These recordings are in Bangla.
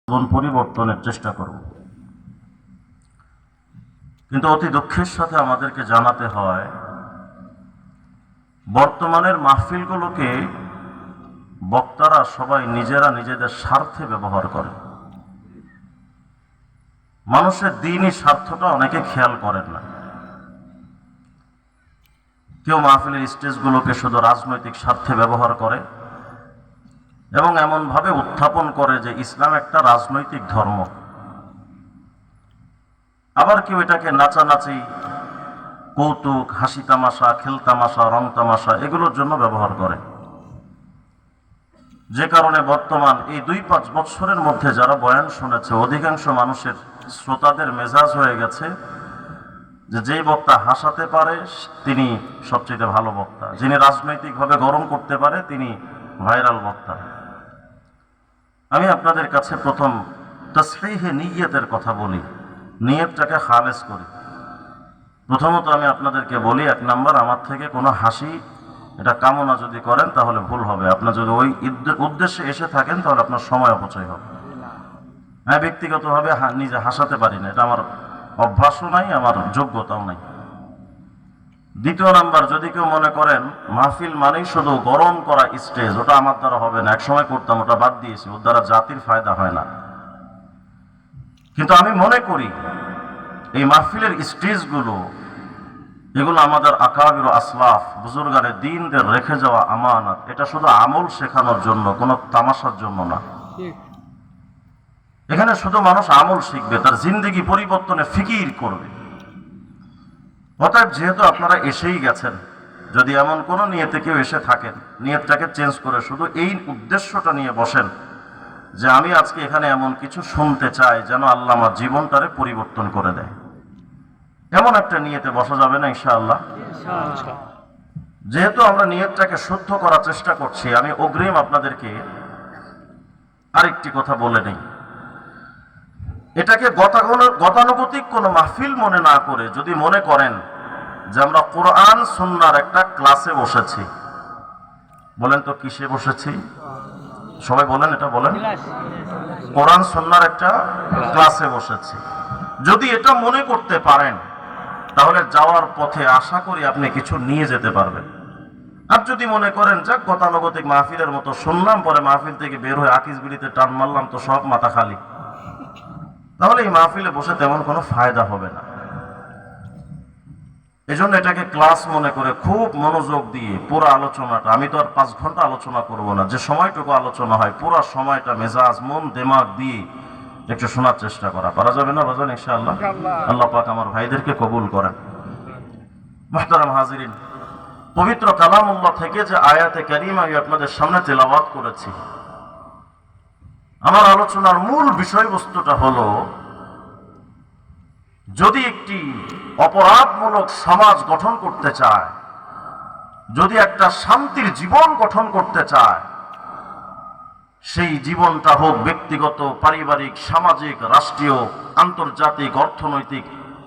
জীবন পরিবর্তনের চেষ্টা করব। কিন্তু অতি দুঃখের সাথে আমাদেরকে জানাতে হয়, বর্তমানের মাহফিলগুলোকে বক্তারা সবাই নিজেরা নিজেদের স্বার্থে ব্যবহার করে। মানুষের দ্বীনি স্বার্থটা অনেকে খেয়াল করেন না। কেউ মাহফিলের স্টেজগুলোকে শুধু রাজনৈতিক স্বার্থে ব্যবহার করে এবং এমনভাবে উত্থাপন করে যে ইসলাম একটা রাজনৈতিক ধর্ম। আবার কেউ এটাকে নাচানাচি, কৌতুক, হাসি তামাশা, খেল তামাশা, রং তামাশা এগুলোর জন্য ব্যবহার করে। যে কারণে বর্তমান এই 2-5 বছরের মধ্যে যারা বয়ান শুনেছে, অধিকাংশ মানুষের শ্রোতাদের মেজাজ হয়ে গেছে যে যেই বক্তা হাসাতে পারে তিনি সবচেয়ে ভালো বক্তা, যিনি রাজনৈতিকভাবে গরম করতে পারে তিনি ভাইরাল বক্তা। আমি আপনাদের কাছে প্রথম তাসহিহে নিয়তের কথা বলি, নিয়তটাকে খালেস করি। প্রথমত আমি আপনাদেরকে বলি, 1 নাম্বার, আমার থেকে কোনো হাসি এটা কামনা যদি করেন তাহলে ভুল হবে। আপনার যদি ওই উদ্দেশ্যে এসে থাকেন তাহলে আপনার সময় অপচয় হবে। হ্যাঁ, ব্যক্তিগতভাবে নিজে হাসাতে পারি না, এটা আমার অভ্যাসও নাই, আমার যোগ্যতাও নাই। 2 নাম্বার, যদি কেউ মনে করেন মাহফিল মানেই শুধু গরম করা স্টেজ, ওটা আমার দ্বারা হবে না, একসময় করতাম, ওটা বাদ দিয়েছি, ওর দ্বারা জাতির ফায়দা হয় না। কিন্তু আমি মনে করি এই মাহফিলের স্টেজগুলো এগুলো আমাদের আকাবির আসলাফ বুজুর্গানে দ্বীনদের রেখে যাওয়া আমানত। এটা শুধু আমল শেখানোর জন্য, কোনো তামাশার জন্য না। এখানে শুধু মানুষ আমল শিখবে, তার জিন্দেগি পরিবর্তনে ফিকির করবে। অতএব যেহেতু আপনারা এসেই গেছেন, যদি এমন কোনো নিয়তে কেউ এসে থাকেন, নিয়তটাকে চেঞ্জ করে শুধু এই উদ্দেশ্যটা নিয়ে বসেন যে আমি আজকে এখানে এমন কিছু শুনতে চাই যেন আল্লাহ আমার জীবনটারে পরিবর্তন করে দেয়, এমন একটা নিয়তে বসা যাবে না ইনশাআল্লাহ? যেহেতু আমরা নিয়তটাকে শুদ্ধ করার চেষ্টা করছি, আমি অগ্রিম আপনাদেরকে আরেকটি কথা বলে নেই। এটাকে গতানুগতিক কোনো মাহফিল মনে না করে যদি মনে করেন যে আমরা কোরআন সুন্নাহর একটা ক্লাসে বসেছি, বলেন তো কিসে বসেছি? সবাই বলেন, এটা বলেন। কোরআন সুন্নাহর একটা ক্লাসে বসেছি। যদি এটা মনে করতে পারেন তাহলে যাওয়ার পথে আশা করি আপনি কিছু নিয়ে যেতে পারবেন। আর যদি মনে করেন যাক গতানুগতিক মাহফিলের মতো শুনলাম, পরে মাহফিল থেকে বের হয়ে আকিসবিলিতে টান মারলাম তো সব মাথা খালি, তাহলে এই মাহফিলে বসে তেমন কোনো ফায়দা হবে না। এজন্য এটাকে ক্লাস মনে করে খুব মনোযোগ দিয়ে পুরো আলোচনাটা, আমি তো আর 5 ঘন্টা আলোচনা করব না, যে সময়টুকু আলোচনা হয় পুরো সময়টা মেজাজ মন দিমাগ দিয়ে একটু শোনার চেষ্টা করা যাবে না বাজান ইনশাআল্লাহ? আল্লাহ পাক আমার ভাইদেরকে কবুল করেন। মুহতারাম হাজিরিন, পবিত্র কালামুল্লাহ থেকে যে আয়াতে কারিমা আমি আপনাদের সামনে তেলাওয়াত করেছি, আমার আলোচনার মূল বিষয়বস্তুটা হলো, যদি একটি অপরাধমূলক সমাজ গঠন করতে চায়, যদি একটা শান্তির জীবন গঠন করতে চায়, সেই জীবনটা হোক ব্যক্তিগত, পারিবারিক, সামাজিক, রাষ্ট্রীয়, আন্তর্জাতিক, অর্থনৈতিক,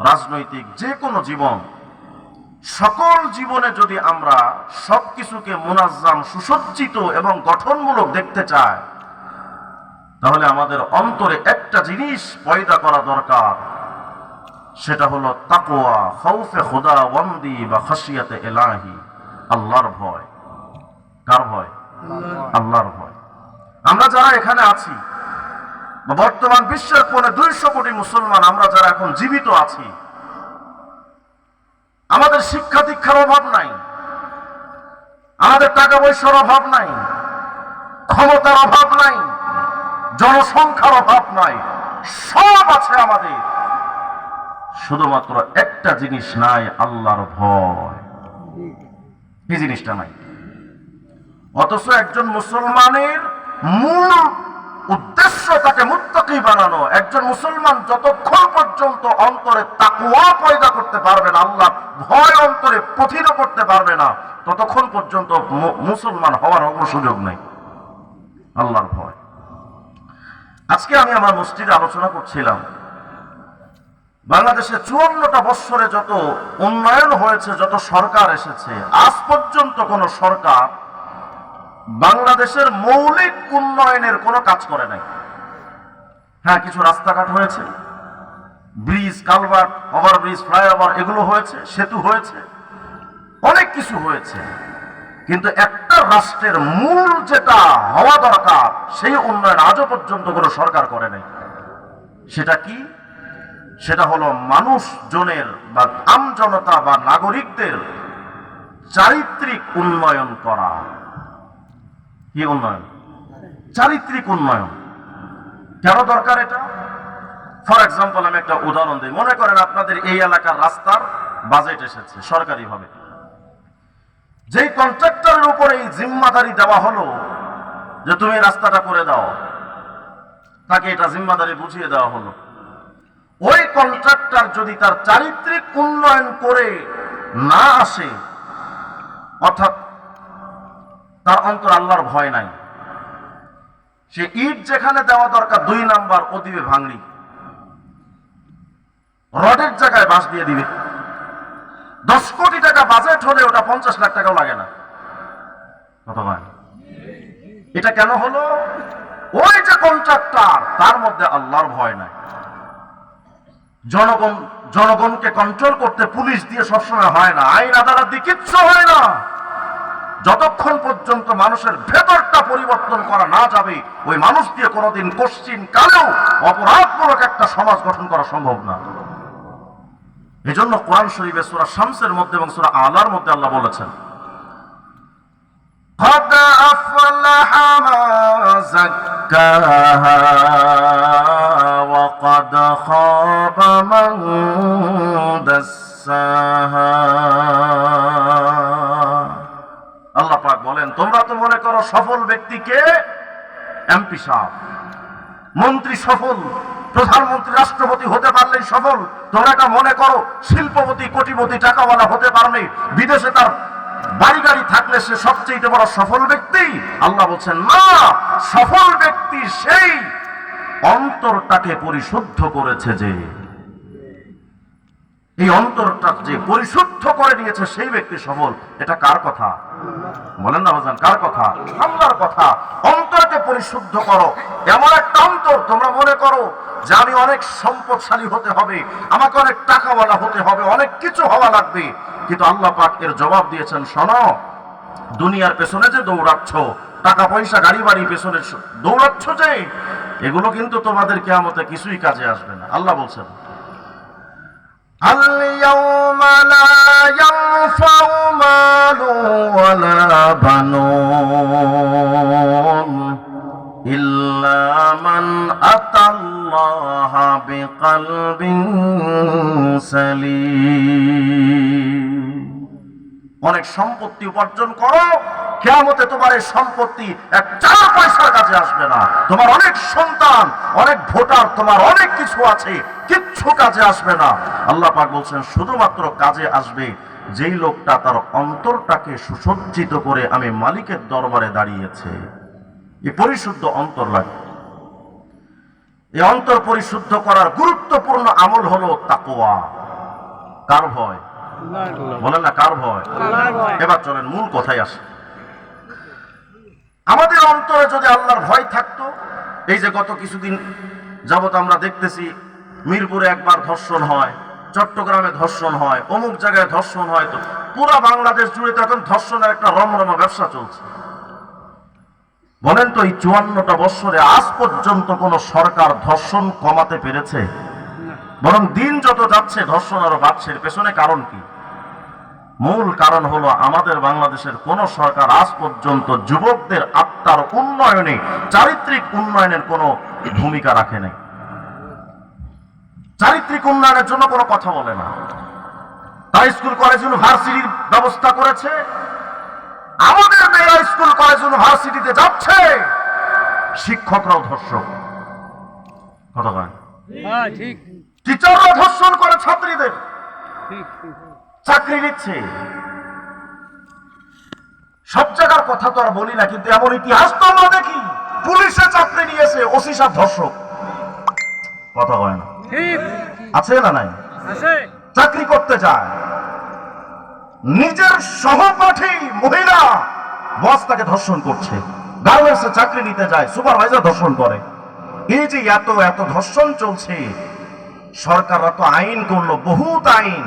রাজনৈতিক, যে কোনো জীবন, সকল জীবনে যদি আমরা সবকিছুকে মুনাজ্জাম, সুসজ্জিত এবং গঠনমূলক দেখতে চাই, তাহলে আমাদের অন্তরে একটা জিনিস পয়দা করা দরকার, সেটা হলো তাকওয়া, খাউফে খোদা ওয়ান্দি বা খাশিয়াতে ইলাহি, আল্লাহর ভয়। কার ভয়? আল্লাহর ভয়। আমরা যারা এখানে আছি, বর্তমান বিশ্বের 200 কোটি মুসলমান, আমরা যারা এখন জীবিত আছি, আমাদের শিক্ষা দীক্ষার অভাব নাই, আমাদের টাকা পয়সার অভাব নাই, ক্ষমতার অভাব নাই, জনসংখ্যার অভাব নাই, সব আছে আমাদের। শুধুমাত্র একটা জিনিস নাই, আল্লাহর ভয়। এই জিনিসটা নাই। অথচ একজন মুসলমানের মূল উদ্দেশ্য তাকে মুত্তাকি বানানো। একজন মুসলমান যতক্ষণ পর্যন্ত অন্তরে তাকওয়া পয়দা করতে পারবে না, আল্লাহ ভয় অন্তরে পথিত করতে পারবে না, ততক্ষণ পর্যন্ত মুসলমান হওয়ার কোনো সুযোগ নেই। আল্লাহর ভয়। আজকে আমি আমার মসজিদে আলোচনা করছিলাম, বাংলাদেশে 54টা বৎসরে যত উন্নয়ন হয়েছে, যত সরকার এসেছে, আজ পর্যন্ত কোন সরকার বাংলাদেশের মৌলিক উন্নয়নের কোনো কাজ করে নাই। হ্যাঁ, কিছু রাস্তাঘাট হয়েছে, ব্রিজ, কালভার্ট, ওভারব্রিজ, ফ্লাইওভার এগুলো হয়েছে, সেতু হয়েছে, অনেক কিছু হয়েছে। কিন্তু একটা রাষ্ট্রের মূল যেটা হওয়া দরকার সেই উন্নয়ন আজও পর্যন্ত কোনো সরকার করে নাই। সেটা কি? সেটা হলো মানুষজনের বা আমজনতা বা নাগরিকদের চারিত্রিক উন্নয়ন করা। কি উন্নয়ন? চারিত্রিক উন্নয়ন। কেন দরকার এটা? ফর এক্সাম্পল আমি একটা উদাহরণ দিই। মনে করেন আপনাদের এই এলাকার রাস্তার বাজেট এসেছে সরকারিভাবে, যেই কন্ট্রাক্টরের উপরে এই জিম্মাদারি দেওয়া হলো যে তুমি রাস্তাটা করে দাও, তাকে এটা জিম্মাদারি বুঝিয়ে দেওয়া হলো। ওই কন্ট্রাক্টর যদি তার চারিত্রিক উন্নয়ন করে না আসে, অর্থাৎ তার অন্তর আল্লাহর ভয় নাই, সে ইট যেখানে দেওয়া দরকার 2 নাম্বার ও দিবে ভাঙড়ি, রডের জায়গায় বাঁশ দিয়ে দিবে। 10 কোটি টাকা বাজেট হলে ওটা 50 লাখ টাকাও লাগে না। কত ভাই? এটা কেন হলো? ওই যে কন্ট্রাক্টর, তার মধ্যে আল্লাহর ভয় নাই। জনগণকে কন্ট্রোল করতে পুলিশ দিয়ে সবসময় হয় না, আইন আদালত দিয়ে কিচ্ছু হয় না। যতক্ষণ পর্যন্ত মানুষের ভেতরটা পরিবর্তন করা না যাবে, ওই মানুষ দিয়ে কোনোদিন কোশ্চিন কালেও অপরাধমূলক একটা সমাজ গঠন করা সম্ভব না। এজন্য কোরআন শরীফে সূরা শামসের মধ্যে এবং সূরা আলার মধ্যে আল্লাহ বলেছেন, قد أفلح من زكاها وقد خاب من دساها। আল্লাহ পাক বলেন, তোমরা তো মনে করো সফল ব্যক্তিকে এমপি সাহেব, মন্ত্রী সফল, প্রধানমন্ত্রী, রাষ্ট্রপতি হতে পারলেই সফল। তোমরা এটা মনে করো শিল্পপতি, কোটিপতি, টাকাওয়ালা হতে পারলে, বিদেশে তার বাড়ি গাড়ি থাকলে সে সবচেয়ে বড় সফল ব্যক্তি। আল্লাহ বলছেন না, সফল ব্যক্তি সেই অন্তরটাকে পরিশুদ্ধ করেছে, যে এই অন্তরটা যে পরিশুদ্ধ করে নিয়েছে সেই ব্যক্তি সফল। এটা কার কথা? বলেন না বাজান, কার কথা? আল্লাহর কথা। অন্তরকে পরিশুদ্ধ করো। এমন একটা অন্তর, তোমরা মনে করো যে আমি অনেক সম্পদশালী হতে হবে, আমাকে অনেক টাকাওয়ালা হতে হবে, অনেক কিছু হওয়া লাগবে। কিন্তু আল্লাহ পাক এর জবাব দিয়েছেন, শোনো, দুনিয়ার পেছনে যে দৌড়াচ্ছ, টাকা পয়সা গাড়ি বাড়ি পেছনে দৌড়াচ্ছ যে, এগুলো কিন্তু তোমাদের কিয়ামতে কিছুই কাজে আসবে না। আল্লাহ বলছেন, اليوم لا ينفع مال ولا بنون إلا من أتى الله بقلب سليم। অনেক সম্পত্তি উপার্জন করো, কিয়ামতে তোমার এই সম্পত্তি এক 4 পয়সার কাজে আসবে না। তোমার অনেক সন্তান, অনেক ভোটার, তোমার অনেক কিছু আছে, কিচ্ছু কাজে আসবে না। আল্লাহ পাক বলছেন, শুধুমাত্র কাজে আসবে যেই লোকটা তার অন্তরটাকে সুসজ্জিত করে আমি মালিকের দরবারে দাঁড়িয়েছে। এই পরিশুদ্ধ অন্তর লাগে। এই অন্তর পরিশুদ্ধ করার গুরুত্বপূর্ণ আমল হলো তাকওয়া। কার ভয়? বলেন না, কার ভয়? এবার চলেন মূল কথায় আসে। আমাদের অন্তরে যদি আল্লাহর ভয় থাকতো, এই যে গত কিছুদিন যাবত আমরা দেখতেছি মিরপুরে একবার ধর্ষণ হয়, চট্টগ্রামে ধর্ষণ হয়, অমুক জায়গায় ধর্ষণ হয়, তো পুরা বাংলাদেশ জুড়ে তো এখন ধর্ষণের একটা রমরমা ব্যবসা চলছে। বলেন তো, এই 54টা বছরে আজ পর্যন্ত কোন সরকার ধর্ষণ কমাতে পেরেছে? বরং দিন যত যাচ্ছে ধর্ষণ আরো বাড়ছে। পেছনে কারণ কি? মূল কারণ হলো আমাদের বাংলাদেশের কোন সরকার আজ পর্যন্ত যুবকদের আত্মার উন্নয়নে, চারিত্রিক উন্নয়নের কোনো ভূমিকা রাখে নাই। চারিত্রিক উন্নয়নের জন্য কোনো কথা বলে না। তাই স্কুল কলেজ ইউনিভার্সিটির ব্যবস্থা করেছে। আমাদের মেয়েরা স্কুল কলেজ ইউনিভার্সিটিতে যাচ্ছে, শিক্ষকরাও ধর্ষক। কথা বলেন, টিচাররা ধর্ষণ করে ছাত্রীদের, চাকরি নিচ্ছে। সব জায়গার কথা তো আর বলি না, কিন্তু এমন ইতিহাস তো আমরা দেখি, পুলিশে চাকরি নিয়েছে, ওসি সাহেব ধর্ষক। কথা বলে না, আছে না নাই? চাকরি করতে যায়, নিজের সহপাঠী মহিলা বস তাকে ধর্ষণ করছে। গার্মেন্টসে চাকরি নিতে যায়, সুপারভাইজার ধর্ষণ করে। এই যে এত এত ধর্ষণ চলছে, সরকাররা তো আইন করলো, বহুত আইন,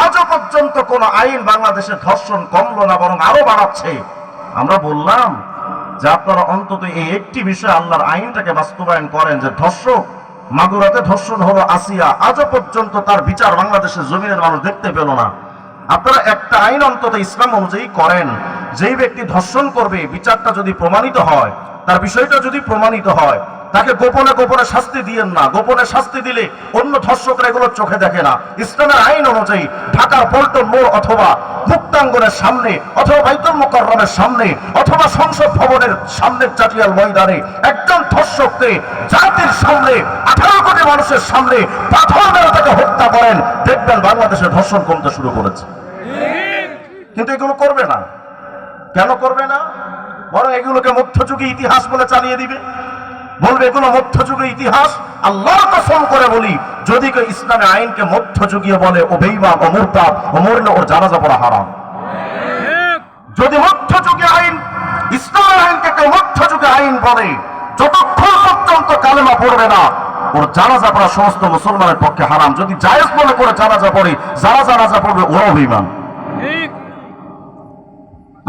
আজও পর্যন্ত কোন আইন বাংলাদেশে ধর্ষণ কমলো না, বরং আরো বাড়াচ্ছে। আমরা বললাম যে আপনারা অন্তত এই একটি বিষয়ে আল্লাহর আইনটাকে বাস্তবায়ন করেন, যে ধর্ষক মাগুরাতে ধর্ষণ হলো আসিয়া, আজও পর্যন্ত তার বিচার বাংলাদেশের জমিনের মানুষ দেখতে পেল না। আপনারা একটা আইন অন্তত ইসলাম অনুযায়ী করেন, যেই ব্যক্তি ধর্ষণ করবে বিচারটা যদি প্রমাণিত হয়, তার বিষয়টা যদি প্রমাণিত হয়, তাকে গোপনে গোপনে শাস্তি দিয়েন না। গোপনে শাস্তি দিলে অন্য ধর্ষকরা এগুলো চোখে দেখে না। ইসলামের আইন অনুযায়ী ঢাকার পল্টন মোড় অথবা মুক্তাঙ্গনের সামনে অথবা বাইতুল মুকাররমের সামনে অথবা সংসদ ভবনের সামনে চাটিয়াল ময়দানে একজন ধর্ষককে জাতির সামনে 18 কোটি মানুষের সামনে পাথর মেরে তাকে হত্যা করেন, দেখবেন বাংলাদেশে ধর্ষণ কমতে শুরু করেছে। কিন্তু এগুলো করবে না। কেন করবে না? বরং এগুলোকে মধ্যযুগী ইতিহাস বলে চালিয়ে দিবে, বলবে এগুলো মধ্যযুগের ইতিহাস। আল্লাহর কসম করে বলি, যদি কেউ ইসলামে আইনকে মধ্যযুগীয় বলে, ও বেঈমান, ও মুরতাদ, ও মরলে ওর জানাজা পড়া হারাম। যদি মধ্যযুগীয় আইন, ইসলামের আইনকে কেউ মধ্যযুগীয় আইন বলে, যতক্ষণ পর্যন্ত কালেমা পড়বে না, ওর জানাজা পড়া সমস্ত মুসলমানের পক্ষে হারাম। যদি জায়েজ মনে করে জানাজা পড়ে, যারা জানাজা পড়বে ওরাও বেঈমান।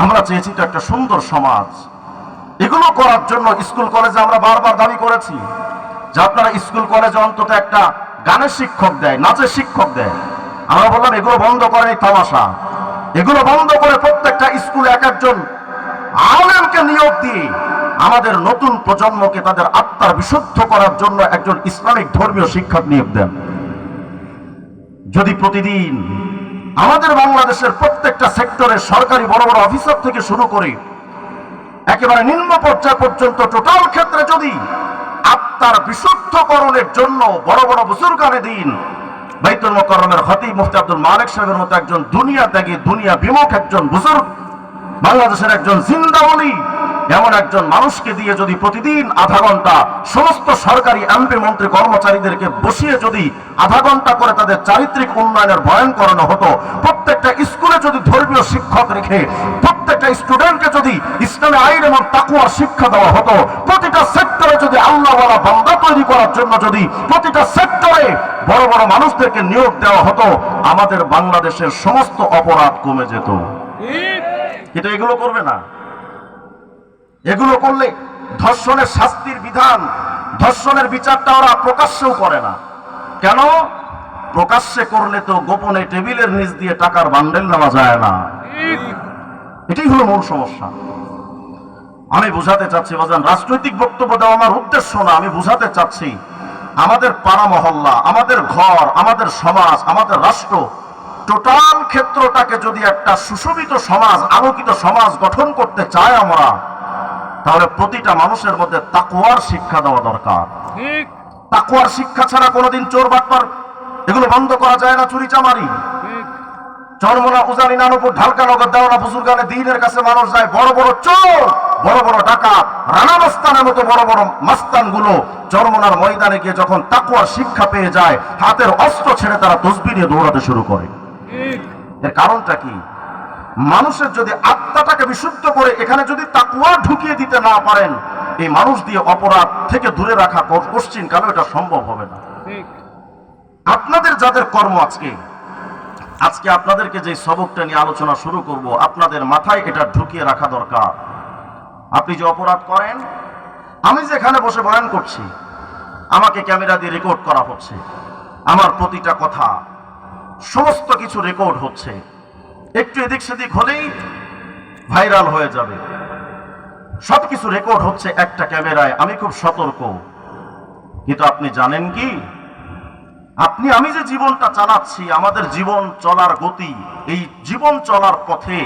আমরা চেয়েছি তো একটা সুন্দর সমাজ। এগুলো করার জন্য স্কুল কলেজে আমরা বারবার দাবি করেছি যে আপনারা স্কুল কলেজে অন্তত একটা গানের শিক্ষক দেয়, নাচের শিক্ষক দেয়। আমরা বললাম এগুলো বন্ধ করেন, এই তামাশা, এগুলো বন্ধ করে প্রত্যেকটা স্কুলে এক একজন আলেমকে নিয়োগ দিয়ে আমাদের নতুন প্রজন্মকে তাদের আত্মার বিশুদ্ধ করার জন্য একজন ইসলামিক ধর্মীয় শিক্ষক নিয়োগ দেন। যদি প্রতিদিন আমাদের বাংলাদেশের প্রত্যেকটা সেক্টরে সরকারি বড় বড় অফিসার থেকে শুরু করে একেবারে নিম্ন পর্যায় পর্যন্ত টোটাল ক্ষেত্রে যদি আত্মার বিশুদ্ধকরণের জন্য বড় বড় বুজুর্গানে দিন, বাইতুল মুকাররমের খতিব মুফতি আব্দুল মালিক সাহেবের মতো একজন দুনিয়া ত্যাগী, দুনিয়া বিমুখ একজন বুজুর্গ, বাংলাদেশের একজন জিন্দা ওলি, এমন একজন মানুষকে দিয়ে যদি প্রতিদিন আধা ঘন্টা সমস্ত সরকারি এমপি মন্ত্রী কর্মচারীদেরকে বসিয়ে যদি আধা ঘন্টা করে তাদের চারিত্রিক উন্নয়নের বয়ান করানো হতো, প্রত্যেকটা স্কুলে যদি ধর্মীয় শিক্ষক রেখে প্রত্যেকটা স্টুডেন্টকে যদি ইসলামে আইন এবং তাকওয়ার শিক্ষা দেওয়া হতো, প্রতিটা সেক্টরে যদি আল্লাহওয়ালা বান্দা তৈরি করার জন্য যদি প্রতিটা সেক্টরে বড় বড় মানুষদেরকে নিয়োগ দেওয়া হতো, আমাদের বাংলাদেশের সমস্ত অপরাধ কমে যেত। কিন্তু এগুলো করবে না। এগুলো করলে ধর্ষণের শাস্তির বিধান, ধর্ষণের বিচারটা ওরা প্রকাশ্যেও করে না। কেন? প্রকাশ্যে করলে তো গোপনে টেবিলের নিচ দিয়ে টাকার বান্ডেল নেওয়া যায় না। এটাই হলো মূল সমস্যা। আমি বুঝাতে চাচ্ছি বাজান, রাজনৈতিক বক্তব্য দেওয়া আমার উদ্দেশ্য না। আমি বুঝাতে চাচ্ছি আমাদের পাড়া মহল্লা, আমাদের ঘর, আমাদের সমাজ, আমাদের রাষ্ট্র, টোটাল ক্ষেত্রটাকে যদি একটা সুশোভিত সমাজ, আলোকিত সমাজ গঠন করতে চাই আমরা, তাহলে প্রতিটা মানুষের মধ্যে তাকওয়ার শিক্ষা দেওয়া দরকার। তাকওয়ার শিক্ষা ছাড়া কোনোদিন চোর বাটপার এগুলো বন্ধ করা যায় না। চুরি চামারি, চরমোনা, উজানি, নানুপুর, ঢালকানগর, দেওয়ানা, বুজুর্গানে দিনের কাছে মানুষ যায়। বড় বড় চোর, বড় বড় ডাকাত, রানা মস্তানের মতো বড় বড় মাস্তান গুলো চরমোনার ময়দানে গিয়ে যখন তাকওয়ার শিক্ষা পেয়ে যায়, হাতের অস্ত্র ছেড়ে তারা তসবিহ নিয়ে দৌড়াতে শুরু করে। এর কারণটা কি? মানুষের যদি আত্মাটাকে বিশুদ্ধ করে এখানে যদি তাকওয়া ঢুকিয়ে দিতে না পারেন, এই মানুষ দিয়ে অপরাধ থেকে দূরে রাখা কোশ্চিন কালো এটা সম্ভব হবে না। আপনাদের যাদের কর্ম আজকে আপনাদেরকে যে সবকটা নিয়ে আলোচনা শুরু করব, আপনাদের মাথায় এটা ঢুকিয়ে রাখা দরকার। আপনি যে অপরাধ করেন, আমি যেখানে বসে বয়ান করছি, আমাকে ক্যামেরা দিয়ে রেকর্ড করা হচ্ছে, আমার প্রতিটা কথা সমস্ত কিছু রেকর্ড হচ্ছে। একটু এদিক সেদিক হলেই ভাইরাল হয়ে যাবে। সবকিছু রেকর্ড হচ্ছে একটা ক্যামেরায়। আমি খুব সতর্ক। কিন্তু আপনি জানেন কি, আমি যে জীবনটা চালাচ্ছি, আমাদের জীবন চলার গতি, এই জীবন চলার পথে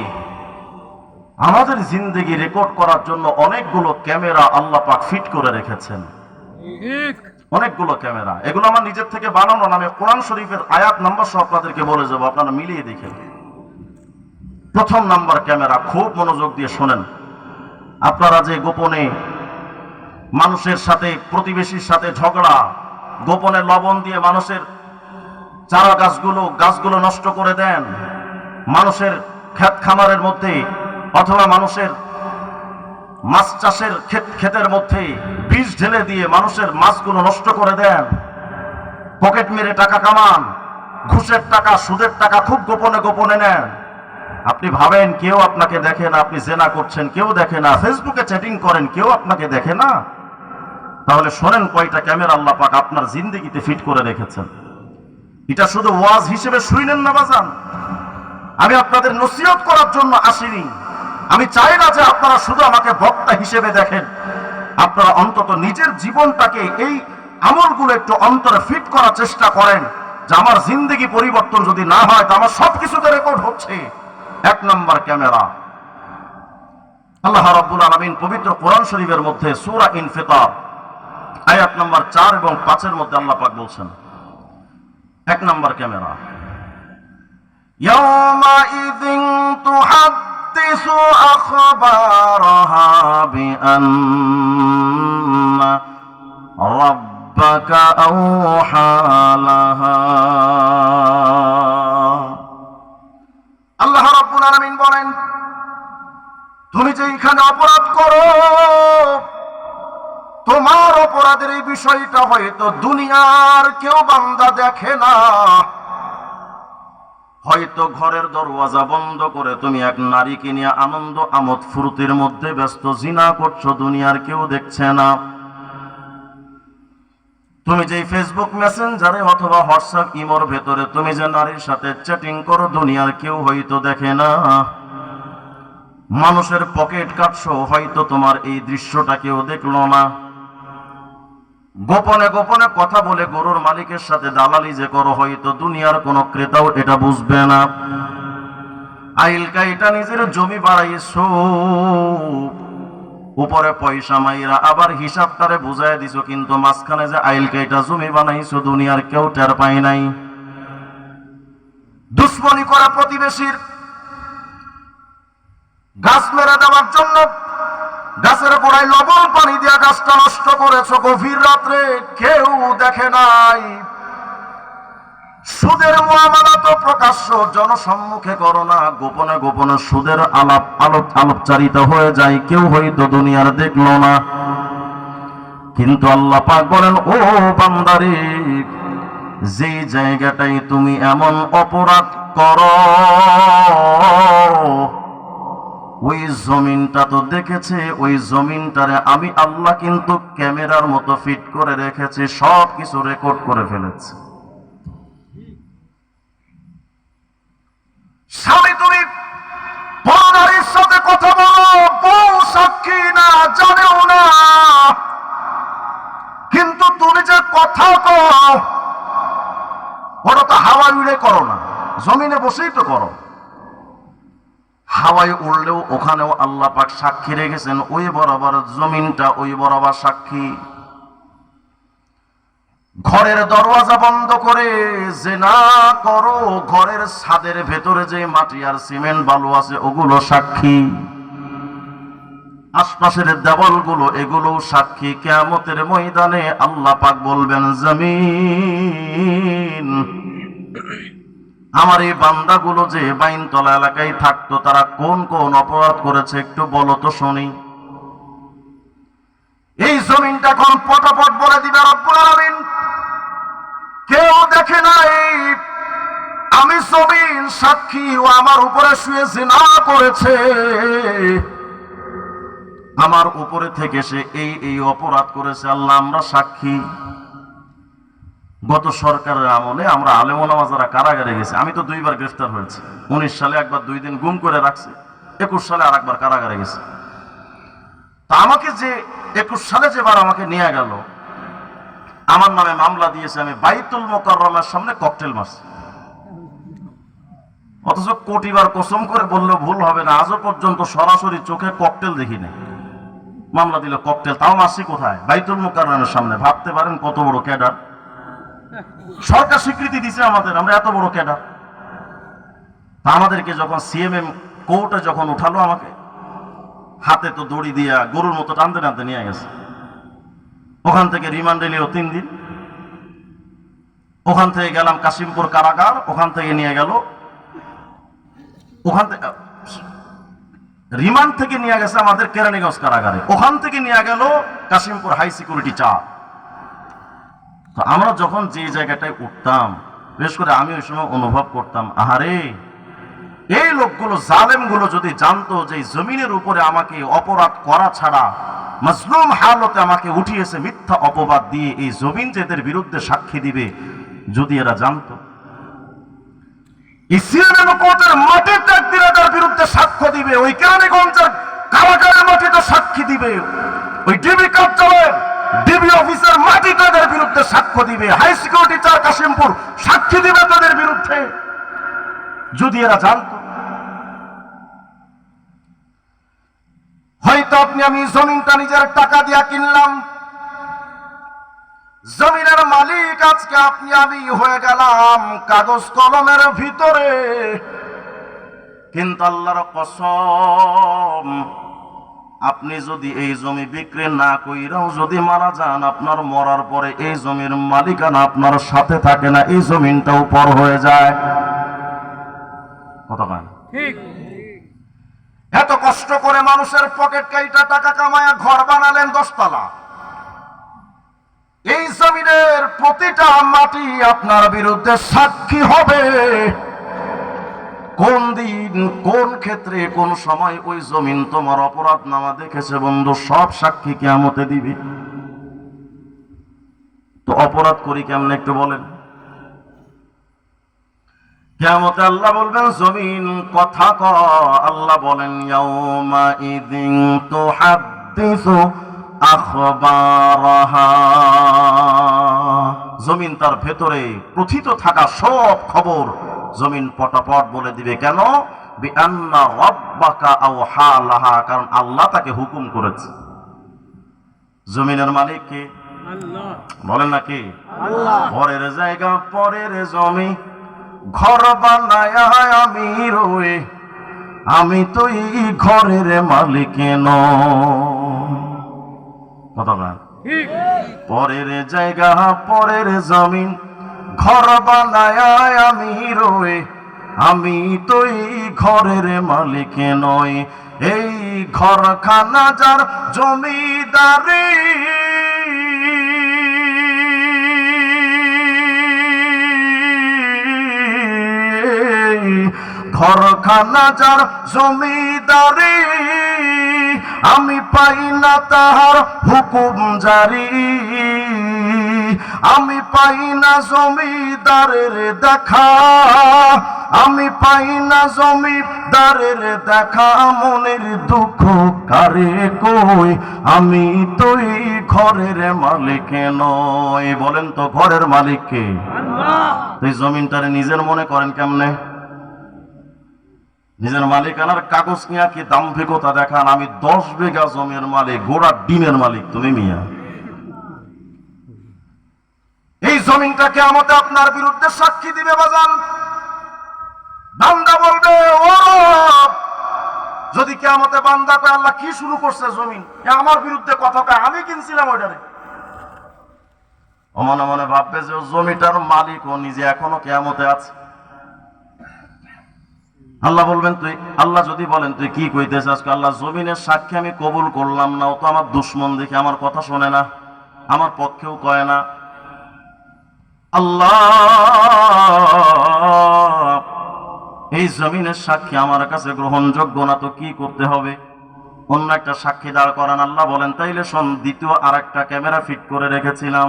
আমাদের জিন্দেগি রেকর্ড করার জন্য অনেকগুলো ক্যামেরা আল্লাহ পাক ফিট করে রেখেছেন। অনেকগুলো ক্যামেরা, এগুলো আমার নিজের থেকে বানানো না। আমি কোরআন শরীফের আয়াত নাম্বার সহ আপনাদেরকে বলে যাবো, আপনারা মিলিয়ে দেখেন। প্রথম নাম্বার ক্যামেরা, খুব মনোযোগ দিয়ে শোনেন। আপনারা যে গোপনে মানুষের সাথে, প্রতিবেশীর সাথে ঝগড়া, গোপনে লবণ দিয়ে মানুষের চারা গাছগুলো নষ্ট করে দেন, মানুষের ক্ষেত খামারের মধ্যে অথবা মানুষের মাছ চাষের ক্ষেতের মধ্যে বিষ ঢেলে দিয়ে মানুষের মাছগুলো নষ্ট করে দেন, পকেট মেরে টাকা কামান, ঘুষের টাকা সুদের টাকা খুব গোপনে গোপনে নেন। আপনি ভাবেন কেউ আপনাকে দেখে না, আপনি জেনা করছেন কেউ দেখে না, ফেসবুকে চ্যাটিং করেন কেউ আপনাকে দেখে না? তাহলে শোনেন কয়টা ক্যামেরা আল্লাহ পাক আপনার জিন্দেগিতে ফিট করে রেখেছেন। এটা শুধু ওয়াজ হিসেবে শুনেন না বাজান, আমি আপনাদের নসিহত করার জন্য আসিনি। আমি চাই না যে আপনারা শুধু আমাকে বক্তা হিসেবে দেখেন, আপনারা অন্তত নিজের জীবনটাকে এই আমলগুলো একটু অন্তরে ফিট করার চেষ্টা করেন যে আমার জিন্দেগি পরিবর্তন যদি না হয় তো আমার সবকিছুতে রেকর্ড হচ্ছে। এক নম্বর ক্যামেরা। আল্লাহ রাব্বুল আলামিন পবিত্র কোরআন শরীফের মধ্যে সূরা ইনফিতার আয়াত নম্বর 4 এবং 5 এর মধ্যে আল্লাহ পাক বলছেন, এক নম্বর ক্যামেরা, ইয়াউমাইযিন তুহাদ্দিসু আখবারাহা বিআন্না রাব্বাকা আওহা লাহা। আল্লাহ রাব্বুল আলামিন বলেন, তুমি যে এখানে অপরাধ করো, তোমার অপরাধের এই বিষয়টা হয়তো দুনিয়ার কেউ বান্দা দেখে না। হয়তো ঘরের দরওয়াজা বন্ধ করে তুমি এক নারীকে নিয়ে আনন্দ আমোদ ফুর্তির মধ্যে ব্যস্ত জিনা করছো, দুনিয়ার কেউ দেখছে না। তুমি যে ফেসবুক মেসেঞ্জারে অথবা হোয়াটসঅ্যাপ ইমোর ভেতরে তুমি যে নারীর সাথে চ্যাটিং করো, দুনিয়ার কেউ হয়তো দেখে না। মানুষের পকেট কাটছো, হয়তো তোমার এই দৃশ্যটা কেউ দেখলো না। গোপনে গোপনে কথা বলে গরুর মালিকের সাথে দালালি যে করো, হয়তো দুনিয়ার কোনো ক্রেতাও এটা বুঝবে না। আইলকা এটা নিজের জমি বাড়াইছো, উপরে পয়সা মাইরা আবার হিসাবটারে বুঝাই দিছো, কিন্তু মাঝখানে যে আইলকা এটা জমি বানাইছো দুনিয়ার কেউ টের পায় নাই। দুশ্মনী করা প্রতিবেশীর গাছ মেরে দেওয়ার জন্য গাছের গোড়ায় লবণ পানি দিয়া গাছটা নষ্ট করেছো, গভীর রাত্রে কেউ দেখে নাই। সুদের মুআমালা তো প্রকাশ্য জনসম্মুখে করো না, গোপনে গোপনে সুদের আলাপচারিতা হয়ে যায়, কেউ হয়তো দুনিয়ার দেখলো না। কিন্তু আল্লাহ পাক বলেন, ও বান্দারে, যে জায়গাটাই তুমি এমন অপরাধ করো, ওই জমিনটা তো দেখেছে, ওই জমিনটারে আমি আল্লাহ কিন্তু ক্যামেরার মতো ফিট করে রেখেছি, সব কিছু রেকর্ড করে ফেলেছে। স্বামী তুমি পরনারীর সাথে কথা বলো, বউ সাক্ষী না, জানেও না, কিন্তু তুমি যে কথা কও ওটা তো হাওয়া উড়ে করো না, জমিনে বসেই তো করো। হাওয়ায় উড়লেও ওখানেও আল্লাহ পাক সাক্ষী রেখেছেন, ওই বরাবর জমিনটা ওই বরাবর সাক্ষী। ঘরের দরওয়াজা বন্ধ করে জিনা করো, ঘরের ছাদের ভেতরে যে মাটি আর সিমেন্ট বালু আছে ওগুলো সাক্ষী, আশপাশের দেওয়ালগুলো এগুলো সাক্ষী। কিয়ামতের ময়দানে আল্লাহ পাক বলবেন, জমিন, আমার এই বান্দাগুলো যে বাইনতলা এলাকায় থাকতো তারা কোন কোন অপরাধ করেছে একটু বলো তো শুনি। এই জমিনটা কোন পটাপট বলে দিবে রব্বুল আলামিন, কেউ দেখে নাই, আমি জমিন সাক্ষী, ও আমার উপরে শুয়ে জিনা করেছে, আমার উপরে থেকে সে এই এই অপরাধ করেছে, আল্লাহ আমরা সাক্ষী। গত সরকারের আমলে আমরা আলেম ওলামা যারা কারাগারে গেছে, আমি তো 2বার গ্রেফতার হয়েছি, 19 সালে একবার 2 দিন গুম করে রাখছে, 21 সালে আর একবার কারাগারে গেছে। তা আমাকে যে 21 সালে যেবার আমাকে নিয়ে গেল, আমার নামে মামলা দিয়েছে, আমি বাইতুল মোকাররমের সামনে ককটেল মারছি। অথচ কোটিবার কসম করে বললেও ভুল হবে না, আজও পর্যন্ত সরাসরি চোখে ককটেল দেখি নাই। মামলা দিল ককটেল, তাও মারছি কোথায়? বাইতুল মোকাররমের সামনে। ভাবতে পারেন কত বড় ক্যাডার, সরকার স্বীকৃতি দিছে আমাদের, আমরা এত বড় ক্যাডার। তা আমাদেরকে যখন সিএমএম কোর্টে যখন উঠালো, আমাকে হাতে তো দড়ি দিয়া গরুর মতো টানতে টানতে নিয়ে গেছে। ওখান থেকে রিমান্ডে নিল 3 দিন, ওখান থেকে গেলাম কাশিমপুর কারাগার, ওখান থেকে নিয়ে গেল, ওখান থেকে রিমান্ড থেকে নিয়ে গেছে আমাদের কেরানীগঞ্জ কারাগারে, ওখান থেকে নিয়ে গেল কাশিমপুর হাই সিকিউরিটি চা। তো আমরা যখন যে জায়গাটায় উঠতাম, বিশেষ করে আমি ওই সময় অনুভব করতাম, আহারে এই লোকগুলো জালেমগুলো যদি জানতো যে এই জমিনের উপরে আমাকে অপরাধ করা ছাড়া মাজলুম হালতে আমাকে উঠিয়েছে মিথ্যা অপবাদ দিয়ে, এই জমিন যে এদের বিরুদ্ধে সাক্ষী দিবে, যদি এরা জানতো ইসিয়ানের কোর্টের মাটিতে একদিন এদের বিরুদ্ধে সাক্ষ্য দিবে, ওই কেরানীগঞ্জের কারাগারের মাটিতে সাক্ষী দিবে, ওই ডিবি কার্যালয়ের ডিবি অফিসের মাটিতে এদের বিরুদ্ধে সাক্ষ্য দিবে, হাই সিকিউরিটি চার কাশিমপুর সাক্ষী দিবে তাদের বিরুদ্ধে, যদি এরা জানতো। হয়তো আপনি আমি জমিনটা নিজের টাকা দিয়া কিনলাম, জমিনের মালিক আজকে আপনি আমি হয়ে গেলাম কাগজ কলমের ভিতরে, কিন্তু আল্লাহর কসম আপনি যদি এই জমি বিক্রি না কইরাও যদি মারা যান, আপনার মরার পরে এই জমির মালিকানা আপনার সাথে থাকে না, এই জমিনটাও পর হয়ে যায়। কথা বলেন ঠিক? এত কষ্ট করে মানুষের পকেট কাইটা টাকা কামায়া ঘর বানালেন 10 তলা, এই জমিনের প্রতিটা মাটি আপনার বিরুদ্ধে সাক্ষী হবে। কোন দিন কোন ক্ষেত্রে কোন সময় ওই জমিন তোমার অপরাধ নামা দেখেছে বন্ধু, সব সাক্ষী কিয়ামতে দিবে। তো অপরাধ করি কেমন একটু বলেন? কিয়ামতে আল্লাহ বলবেন জমিন কথা ক, আল্লাহ বলেন ইয়াউমা ইযিন তুহাদ্দিসু আখবারাহা, জমিন তার ভেতরে প্রথিত থাকা সব খবর জমিন পটাপট বলে দিবে। কেন? বিআন্না রাব্বাকা আওহা লাহা, কারণ আল্লাহ তাকে হুকুম করেছে। জমিনের মালিক কে? আল্লাহ। বলেন না কি? আল্লাহ। পরের জায়গা পরের জমি, ঘর বানায় আমি রয়ে, আমি তো এই ঘরের মালিক নই। কথা বলেন ঠিক? পরের জায়গা পরের জমিন, ঘর বানায় আমি রয়ে, আমি তো এই ঘরের মালিক নই। এই ঘরখানা যার জমিদারি, ঘরখানা যার জমিদারি, আমি পাই না তাহার হুকুম জারি, আমি পাই না জমিদারের দেখা, আমি পাই না জমিদারের দেখা, মনের দুঃখ কারে কই, আমি তো এই ঘরের মালিক নই। বলেন তো ঘরের মালিক কে? আল্লাহ। এই জমিনটারে নিজের মনে করেন কেমনে? নিজের মালিকানার কাগজ নিয়ে কি দাম্ভিকতা দেখান, আমি 10 বিঘা জমির মালিক, গোড়া ডিমের মালিক তুমি মিয়া। এই জমিনটা কিয়ামতে আপনার বিরুদ্ধে সাক্ষী দিবে বাজান। বান্দা বলবে ও রব, যদি কিয়ামতে বান্দা কয় আল্লাহ কি শুরু করছে জমিন, আমার বিরুদ্ধে কথা কয়, আমি কিনছিলাম ওইটারে, ও মনে মনে ভাববে যে জমিটার মালিক ও নিজে এখনো কিয়ামতে আছে। আল্লাহ বলবেন তুই, আল্লাহ যদি বলেন তুই কি কইতেছিস আজকে, আল্লাহ জমিনের সাক্ষী আমি কবুল করলাম না, ও তো আমার দুশ্মন, দেখে আমার কথা শোনে না, আমার পক্ষেও কয় না। আল্লাহ এই জমিনের সাক্ষী আমার কাছে গ্রহণযোগ্য না, তো কি করতে হবে? অন্য একটা সাক্ষী দাঁড় করান। আল্লাহ বলেন তাইলে শোন, দ্বিতীয় আরেকটা ক্যামেরা ফিট করে রেখেছিলাম।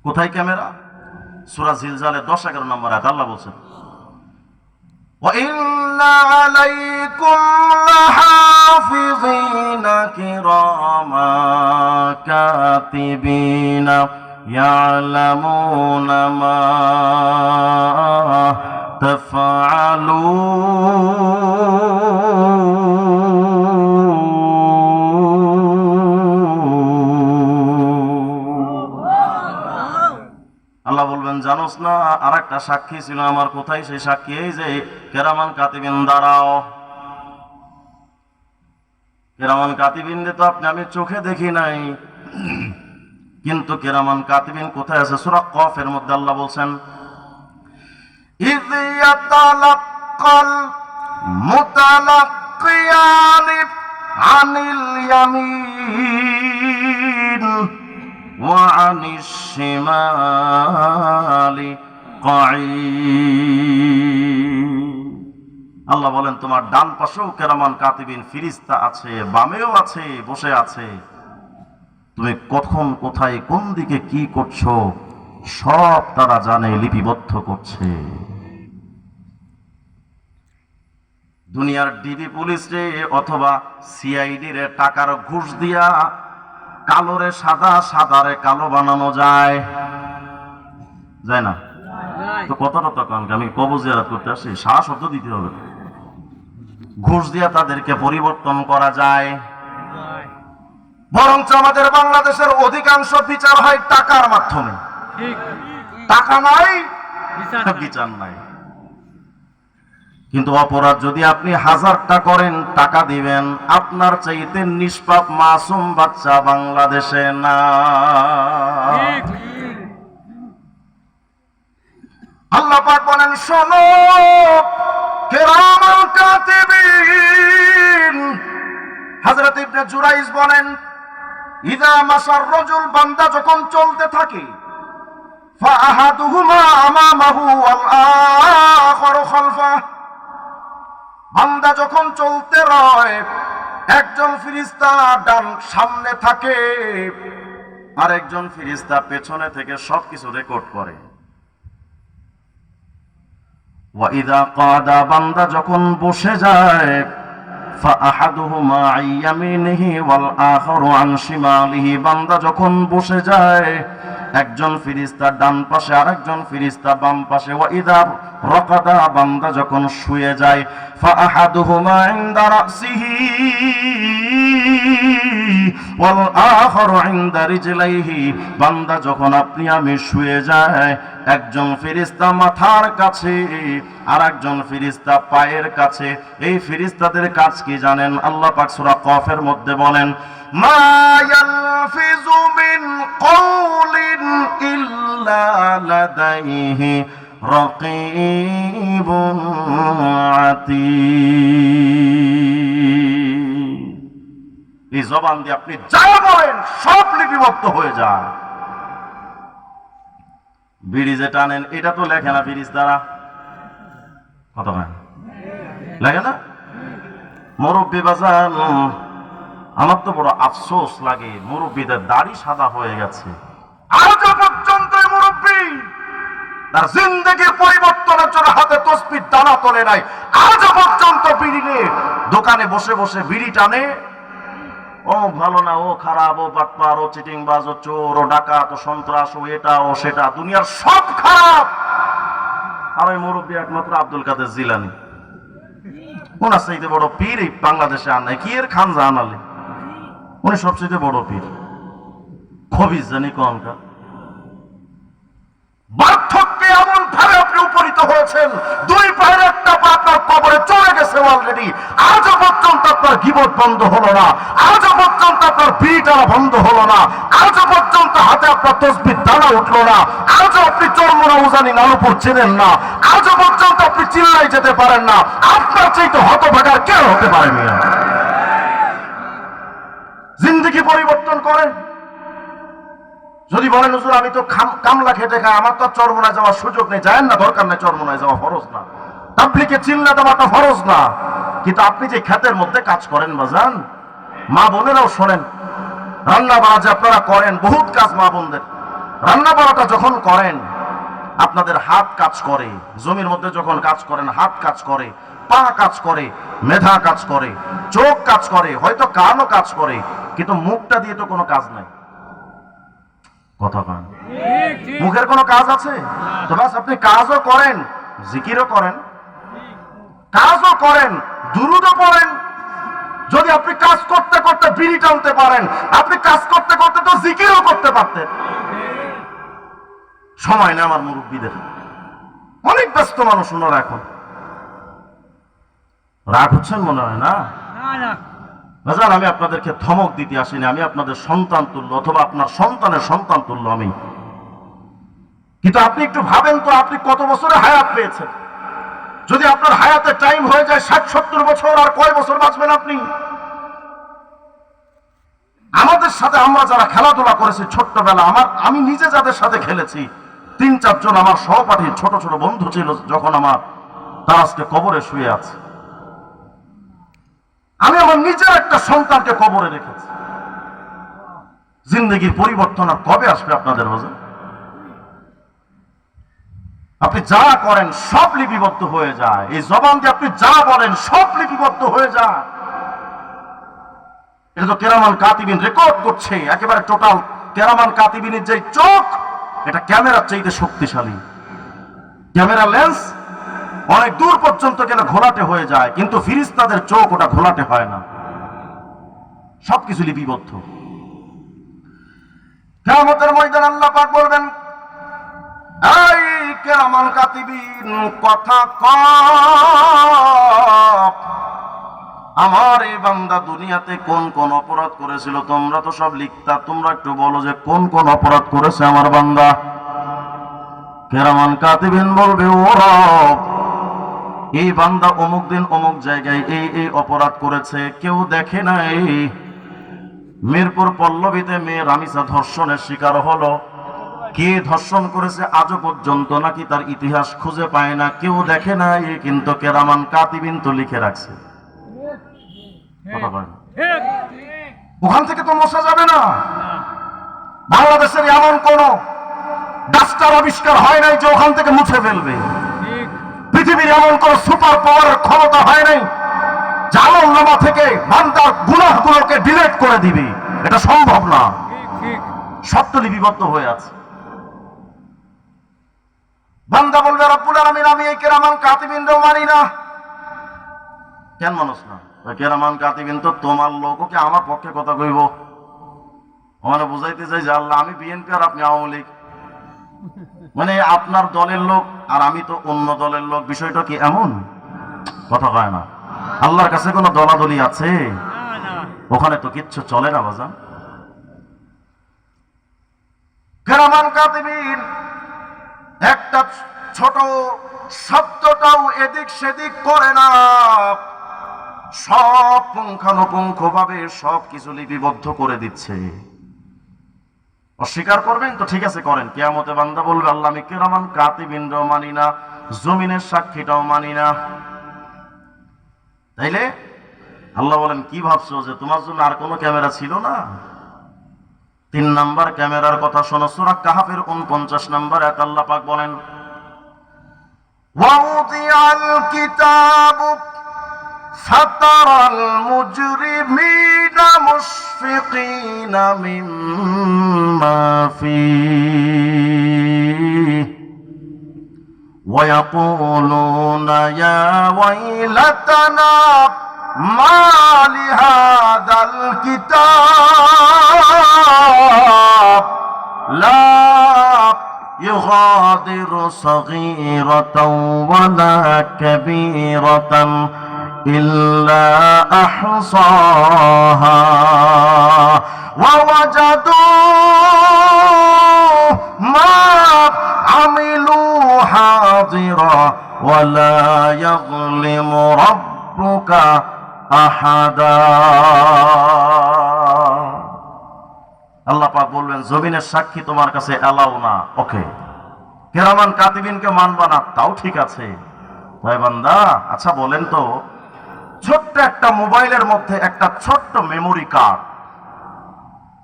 কোথায় ক্যামেরা? সূরা জিলজালের 10-11 নম্বর আয়াত আল্লাহ বলছেন وَإِنَّ عَلَيْكُمْ لَحَافِظِينَ كِرَامًا كَاتِبِينَ يَعْلَمُونَ مَا আল্লাহ বলবেন জানোস না আর একটা সাক্ষী ছিল আমার, কোথায় সেই সাক্ষী? এই যে কেরামান কাতিবিন দাঁড়াও। কেরামান কাতিবিন তো আপনি আমি চোখে দেখি নাই, কিন্তু কেরামান কাতিবিন কোথায় আছে? সূরা কফের মধ্যে আল্লাহ বলছেন ইয ইয়াতালাক্কাল মুতালাক্কি আসফিয়ানি আনিল ইয়ামিন ওয়া আনিশ শিমালি কাঈদ। আল্লাহ বলেন তোমার ডান পাশেও কেরামান কাতিবিন ফিরিস্তা আছে, বামেও আছে, বসে আছে। তুমি কখন কোথায় কোন দিকে কি করছো সব তারা জানে, লিপিবদ্ধ করছে। দুনিয়ার ডিবি পুলিশ রে অথবা সিআইডি রে টাকার ঘুষ দিয়া কালোরে সাদা, সাদারে কালো বানানো যায়? যায় না তো? কতটা তখন আমি কবর জিয়ারত করতে আসি, সাহস শব্দ দিতে হবে। ঘুষ দিয়া তাদেরকে পরিবর্তন করা যায়? বরঞ্চ আমাদের বাংলাদেশের অধিকাংশ বিচার হয় টাকার মাধ্যমে। টাকা নাই, বিচার নাই। কিন্তু অপরাধ যদি আপনি 1000টা করেন টাকা দিবেন, আপনার চাইতে নিষ্পাপ মাসুম বাচ্চা বাংলাদেশে না। আল্লাহ পাক বলেন শোনো কিরামান কাতিবিন। হযরত ইবনে জুরাইজ বলেন ইযা মাসার রাজুল, বান্দা যখন চলতে থাকে, ফাআহাদুহুমা আমামাহু ওয়াল আখারু খালফাহু, বান্দা যখন চলতে রয় একজন ফেরেশতা ডান সামনে থাকে আর একজন ফেরেশতা পেছনে থেকে সবকিছু রেকর্ড করে। ওয়া ইযা কাদা, বান্দা যখন বসে যায়, ফাআহাদুহুমা আন ইয়ামিনিহি ওয়াল আখারু আন শিমালিহি, বান্দা যখন বসে যায় একজন ফেরেশতা ডান পাশে আর একজন ফেরেশতা বাম পাশে। ওয়া ইযা রাকাদা, বান্দা যখন শুয়ে যায়, ফাআহাদুহুমা ইনদা রাসিহি ওয়াল আখারু ইনদা রিজলাইহি, বান্দা যখন আপনি আমি শুয়ে যায় একজন ফেরেশতা মাথার কাছে আর একজন ফেরেশতা পায়ের কাছে। এই ফেরেশতাদের কাজ কি জানেন? আল্লাহ পাক সূরা কফের মধ্যে বলেন মা ইয়ালফিযু মিন কওলিন ইল্লা লাদাইহি রাকীবুন আতীদ। এই জবান দিয়ে আপনি যা বলেন সব লিপিবদ্ধ হয়ে যায়। বিড়ি যে টানেন এটা তো লেখে না ফেরেশতারা, কত লেখে না? মুরব্বি বাজান, আমার তো বড় আফসোস লাগে, মুরব্বিদের দাড়ি সাদা হয়ে গেছে। আজও পর্যন্ত মুরব্বি তার জিন্দেগির পরিবর্তনের জন্য হাতে তসবির দানা তোলে নাই। আজও পর্যন্ত বিড়ি নিয়ে দোকানে বসে বসে বিড়ি টানে। ও ভালো না, ও খারাপ, ও বাটপার, ও চিটিংবাজ, ও চোর, ও ডাকাত, ও সন্ত্রাস, ও এটা ও সেটা, দুনিয়ার সব খারাপ। আর ওই মুরব্বী একমাত্র আব্দুল কাদের জিলানী, ওনার চাইতে বড় পীর এই বাংলাদেশে আর নাই। কি এর খান জাহান আলী, উনি সবচেয়ে বড় পীর। খবিজ জানি কনকা বার্ধক্যে এমন ভাবে আপনি উপনীত হয়েছেন, দুই পায়ের একটা পা আপনার কবরে চলে গেছে অলরেডি। আজও পর্যন্ত আপনার গীবত বন্ধ হলো না, আজও পর্যন্ত আপনার বিড়ি টানা বন্ধ হলো না, আজও পর্যন্ত হাতে আপনার তসবির দানা উঠলো না, আজও আপনি চরমোনা উজানি নানুপুর চেনেন না, আজও পর্যন্ত আপনি চিল্লাই যেতে পারেন না। আপনার চাইতে হতভাগার কেউ হতে পারে না। জিন্দেগি পরিবর্তন করেন। যদি বলেন হুজুর আমি তো কামলা খেটে খাই, আমার তো চরমোনায় যাওয়ার সুযোগ নেই, যায় না, দরকার নেই, চরমোনায় যাওয়া ফরজ না, তাবলীগে চিল্লা দেওয়াটা ফরজ না। কিন্তু আপনি যে ক্ষেতের মধ্যে কাজ করেন বাজান, মা বোনেরাও শোনেন, রান্না বাড়া যে আপনারা করেন, বহুত কাজ মা বোনদের, রান্না বাড়াটা যখন করেন আপনাদের হাত কাজ করে, জমির মধ্যে যখন কাজ করেন হাত কাজ করে, পা কাজ করে, মেধা কাজ করে, চোখ কাজ করে, হয়তো কানও কাজ করে, কিন্তু মুখটা দিয়ে তো কোনো কাজ নাই। কথা কান, মুখের কোনো কাজ আছে? তো বাস আপনি কাজও করেন, জিকিরও করেন, কাজও করেন, দুরূদও পড়েন। যদি আপনি কাজ করতে করতে বিড়ি টানতে পারেন, আপনি কাজ করতে করতে তো জিকিরও করতে পারতেন। সময় নেই আমার মুরব্বীদের, অনেক ব্যস্ত মানুষ ওনারা। এখন রাগ হচ্ছেন মনে হয় না? বাজার আমি আপনাদেরকে ধমক দিতে আসিনি, আমি আপনাদের সন্তান তুল্য অথবা আপনার সন্তানের সন্তান তুল্য আমি। কিন্তু আপনি একটু ভাবেন তো, আপনি কত বছরে হায়াত পেয়েছেন, যদি আপনার হায়াতে টাইম হয়ে যায় 60-70 বছর, আর কয় বছর বাঁচবেন আপনি? আমাদের সাথে আমরা যারা খেলাধুলা করেছি ছোট্টবেলা, আমি নিজে যাদের সাথে খেলেছি, 3-4 জন আমার সহপাঠী ছোট ছোট বন্ধু ছিল, যখন তারা আজকে কবরে শুয়ে আছে। আমি আমার নিজের একটা সন্তানকে কবরে রেখেছি। জিন্দগির পরিবর্তন আর কবে আসবে আপনাদের মাঝে? আপনি যা করেন সব লিপিবদ্ধ হয়ে যায়। এই জবান দিয়ে আপনি যা বলেন সব লিপিবদ্ধ হয়ে যায়। এটা তো কেরামান কাতিবিন রেকর্ড করছে একেবারে টোটাল। কেরামান কাতিবিনের যে চোখ, এটা ক্যামেরার চাইতে শক্তিশালী। ক্যামেরা লেন্স অনেক দূর পর্যন্ত গেলে ঘোলাটে হয়ে যায়, কিন্তু ফিরিস্তাদের চোখ ওটা ঘোলাটে হয় না, সবকিছু লিপিবদ্ধ। কিয়ামতের ময়দান আল্লাহ পাক বলবেন, এই কেরামান কাতিবিন কথা কও, আমার এই বান্দা দুনিয়াতে কোন কোন অপরাধ করেছিল? তোমরা তো সব লিখতা, তোমরা একটু বলো যে কোন কোন অপরাধ করেছে আমার বান্দা। কেরামান কাতিবিন বলবে, ও রব, এই বান্দা অমুক দিন অমুক জায়গায় এই এই অপরাধ করেছে, কেউ দেখে নাই। মিরপুর পল্লবীতে মেয়ে রামিসা ধর্ষণের শিকার হলো, কে ধর্ষণ করেছে আজও পর্যন্ত নাকি তার ইতিহাস খুঁজে পায় না, কেউ দেখে নাই, কিন্তু কেরামান কাতিবিন তো লিখে রাখছে। ওখান থেকে তো মোছা যাবে না। বাংলাদেশের এমন কোন ডাস্টার আবিষ্কার হয় নাই যে ওখান থেকে মুছে ফেলবে। পৃথিবীর এমন কোন সুপার পাওয়ারের ক্ষমতা হয় নাই যে আমলনামা থেকে বান্দার গুনাহগুলোকে ডিলিট করে দিবে। এটা সম্ভব না, সত্য লিপিবদ্ধ হয়ে আছে। বান্দা বলবে, রব্বুল আলামিন, আমি এই কেরামান কাতিবিনও মানি না। কেন মানুষ না? কেরামান কাতিবিন তো তোমার লোক, ওকে আমার পক্ষে কথা কইব। মানে বুঝাইতে চাই যে আল্লাহ, আমি বিএনপি আর আপনি আওয়ামী লীগ, মানে আপনার দলের লোক আর আমি তো অন্য দলের লোক। বিষয়টা কি এমন? কথা হয় না। আল্লাহর কাছে কোনো দলাদলি আছে? ওখানে তো কিচ্ছু চলে না বাজান। কেরামান কাতিবিন একটা ছোট শব্দটাও এদিক সেদিক করে না, সব পুঙ্খানুপুঙ্খ ভাবে সব কিছু লিপিবদ্ধ করে দিচ্ছে। অস্বীকার করবেন তো ঠিক আছে, করেন। কিয়ামতে বান্দা বলবে, আল্লাহ, আমি কেরামান কাতিবিনও মানি না, জমিনের সাক্ষীটাও মানি না। তাইলে আল্লাহ বলেন, কি ভাবছো যে তোমার জন্য আর কোনো ক্যামেরা ছিল না? 3 নাম্বার ক্যামেরার কথা শোনো। সূরা কাহফের 49 নম্বর আয়াত আল্লাহ পাক বলেন, ওয়াউদিয়াল কিতাবু ফাতারাল মুজরিমিনা মুশফিকিনা মিম্মা ফীহি ওয়া ইয়াকুলুনা ইয়া ওয়াইলাতানা মা লিহাদাল কিতাব লা ইউগাদিরু সগীরাতাও ওয়ালা কাবীরাতান ইল্লা আহসাহা ওয়া ওয়াজাদু মা আমিলু হাযিরা ওয়ালা ইয়াযলিমু রাব্বুকা আহাদা। আল্লাহ পাক বলবেন, জমিনের সাক্ষী তোমার কাছে এলাও না। ওকে, কেরামান কাতিবিনকে মানবা না, তাও ঠিক আছে। ভাই বান্দা, আচ্ছা বলেন তো, ছোট্ট একটা মোবাইলের মধ্যে একটা ছোট্ট মেমোরি কার্ড,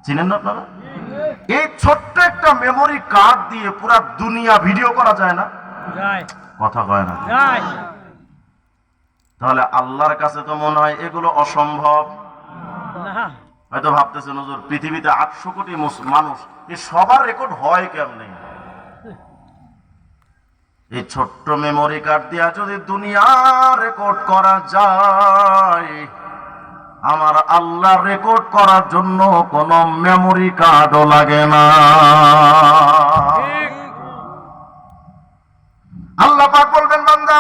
চিনেন না আপনারা? এই ছোট্ট একটা মেমোরি কার্ড দিয়ে পুরা দুনিয়া ভিডিও করা যায় না? কথা কয় না। তাহলে আল্লাহর কাছে তো মনে হয় এগুলো অসম্ভব। হয়তো ভাবতেছেন, হুজুর, পৃথিবীতে 800 কোটি মানুষ, এই সবার রেকর্ড হয় কেমনে? এই ছোট্ট মেমোরি কার্ড দিয়া যদি দুনিয়া রেকর্ড করা যায়, আমার আল্লাহ রেকর্ড করার জন্য কোনো মেমোরি কার্ডও লাগে না। আল্লাহ পাক বলবেন, বান্দা,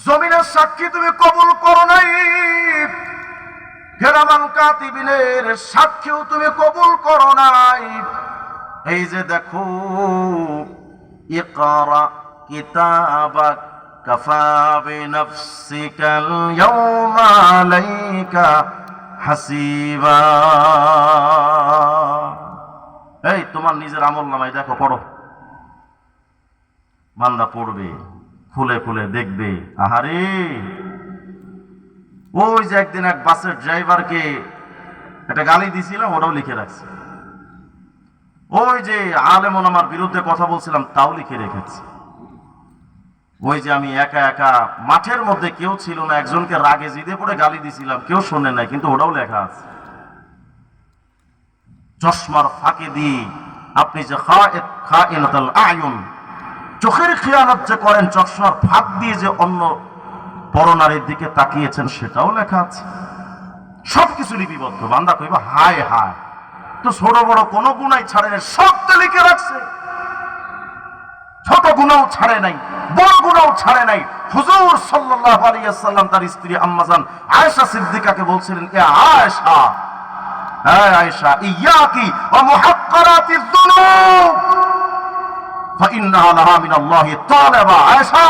জমিনের সাক্ষী তুমি কবুল করো নাই, কেরামান কাতিবিনের সাক্ষীও তুমি কবুল করো নাই। এই যে দেখো, ইকরা কিতাবাক কাফা বিনাফসিকাল ইয়াওমা আলাইকা হাসিবা। এই তোমার নিজের আমলনামায় দেখো, পড়ো। বান্দা পড়বে, খুলে খুলে দেখবে, আহারে ওই যে একদিন এক বাসের ড্রাইভারকে একটা গালি দিয়েছিলাম, ওটাও লিখে রাখছে। ওই যে আলেম ওলামার বিরুদ্ধে কথা বলছিলাম, তাও লিখে রেখেছি। ওই যে আমি একা একা মাঠের মধ্যে কেউ ছিল না, একজনকে রাগে জিদে পড়ে গালি দিছিলাম, কেউ শোনে নাই, কিন্তু ওটাও লেখা আছে। চশমার ফাঁকে দিয়ে আপনি যে খায়েনাতুল আয়ুন, চোখের খেয়ানত যে করেন, চশমার ফাঁক দিয়ে যে অন্য পরনারীর দিকে তাকিয়েছেন, সেটাও লেখা আছে। সবকিছু লিপিবদ্ধ। বান্দা কইবা হায় হায়, তো ছোট বড় কোনো গুনাই ছাড়ে নাই, সব তো লিখে রাখছে। ছোট গুনাও ছাড়ে নাই, বড় গুনাও ছাড়ে নাই। হুজুর সাল্লাল্লাহু আলাইহি ওয়াসাল্লাম তার স্ত্রী আম্মাজান আয়েশা সিদ্দিকাকে বলছিলেন, এ আয়েশা, হ্যাঁ আয়েশা, ইয়াকি ওয়া মুহাক্কারাতিয যুনুব ফাইন্নাহা লাহা মিনাল্লাহি তাআলা। আয়েশা,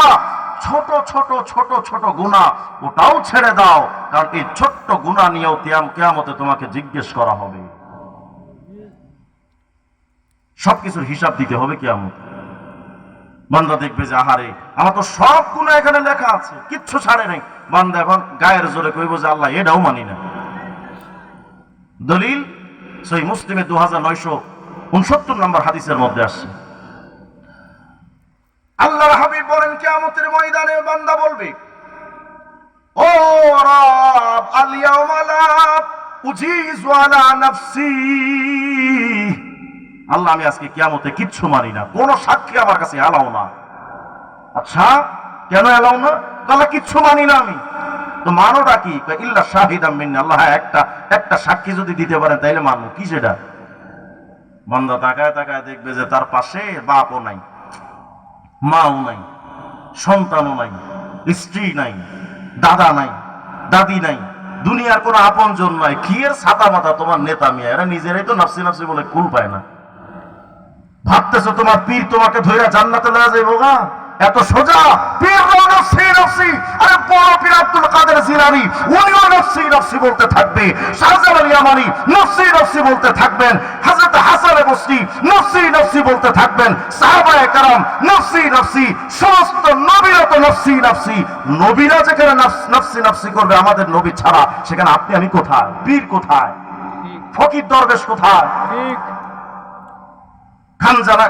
ছোট ছোট ছোট ছোট গুনাহ ওটাও ছেড়ে দাও, কারণ এই ছোট্ট গুনাহ নিয়েও কিয়ামতে তোমাকে জিজ্ঞেস করা হবে। সবকিছুর হিসাব দিতে হবে কিয়ামতে। বান্দা দেখবে যে আহারে, আমার তো সব গুনাহ এখানে লেখা আছে, কিচ্ছু ছাড়ে নাই। বান্দা এখন গায়ের জোরে কইব যে আল্লাহ এটাও মানি না। দলিল সহিহ মুসলিমে 2969 নম্বর হাদিসের মধ্যে আসছে। আল্লাহর হাবিব বলেন, কিয়ামতের ময়দানে বান্দা বলবে, ও রব, আল ইয়াওমা লা উজিজু আলা নাফসি। আল্লাহ, আমি আজকে কিয়ামতে কিচ্ছু মানি না, কোন সাক্ষী আমার কাছে এলাও না। আচ্ছা, কেন এলাও না? আল্লাহ, কিচ্ছু মানি না আমি। তো মানোটা কি? ইল্লা শাহিদাম মিন্নি। আল্লাহ, একটা সাক্ষী যদি দিতে পারেন তাইলে মানবো। কি সেটা? বান্দা তাকায় তাকায় দেখবে যে তার পাশে বাপও নাই, মাও নাই, সন্তানও নাই, স্ত্রী নাই, দাদা নাই, দাদি নাই, দুনিয়ার কোনো আপনজন নাই। কি এর ছাতা মাথা তোমার নেতা মিয়া, এরা নিজেরাই তো নাফসি নাফসি বলে কুল পায় না। ভাবতেছো তোমার পীর তোমাকে ধইরা জান্নাতে লয়ে যাইবো গা? এত সোজা? পীর নফসি নফসি। আরে বড় পীর আব্দুল কাদের জিলানী, উনিও নফসি নফসি বলতে থাকবে। শাহজালাল ইয়ামানি নফসি নফসি বলতে থাকবেন। হযরত হাসান বসরি নফসি নফসি বলতে থাকবেন। সাহাবায়ে কেরাম নফসি নফসি। সমস্ত নবীরা তো নফসি নফসি। নবীরা যেখানে নফসি নফসি করবে আমাদের নবী ছাড়া, সেখানে আপনি আমি কোথায়? পীর কোথায়? ফকির দরবেশ কোথায়?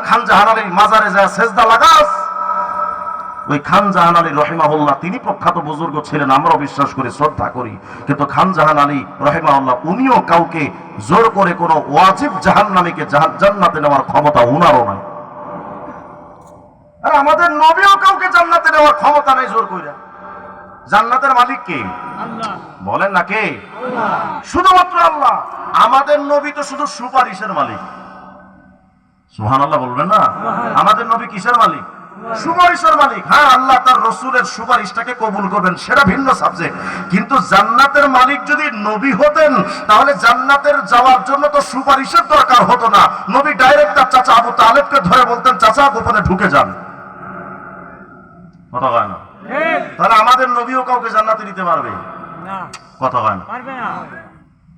খানজাহান আলীর মাজারে যায় সেজদা লাগাস। ওই খানজাহান আলী রহিমাহুল্লাহ, তিনি প্রখ্যাত বুজুর্গ ছিলেন, আমরাও বিশ্বাস করি, শ্রদ্ধা করি। কিন্তু খানজাহান আলী রহিমাহুল্লাহ, উনিও কাউকে জোর করে কোনো ওয়াজিব জাহান্নামীকে জান্নাতে নেওয়ার ক্ষমতা উনারও নাই। আর আমাদের নবীও কাউকে জান্নাতে নেওয়ার ক্ষমতা নাই জোর কইরা। জান্নাতের মালিক কে? আল্লাহ। বলেন না কে? আল্লাহ। শুধুমাত্র আল্লাহ। আমাদের নবী তো শুধু সুপারিশের মালিক। সুবহানাল্লাহ বলবেন না? আমাদের নবী কিসের মালিক? সুপারিশের মালিক। হ্যাঁ, আল্লাহ তার রাসূলের সুপারিশটাকে কবুল করবেন, সেটা ভিন্ন সাবজেক্ট। কিন্তু জান্নাতের মালিক যদি নবী হতেন, তাহলে জান্নাতের যাওয়ার জন্য তো সুপারিশের দরকার হতো না। নবী ডাইরেক্ট তার চাচা আবু তালেবকে ধরে বলতেন, চাচা গোপনে ঢুকে যান। কথা হয় না? তাহলে আমাদের নবীও কাউকে জান্নাতে নিতে পারবে না? কথা হয় না? পারবে না।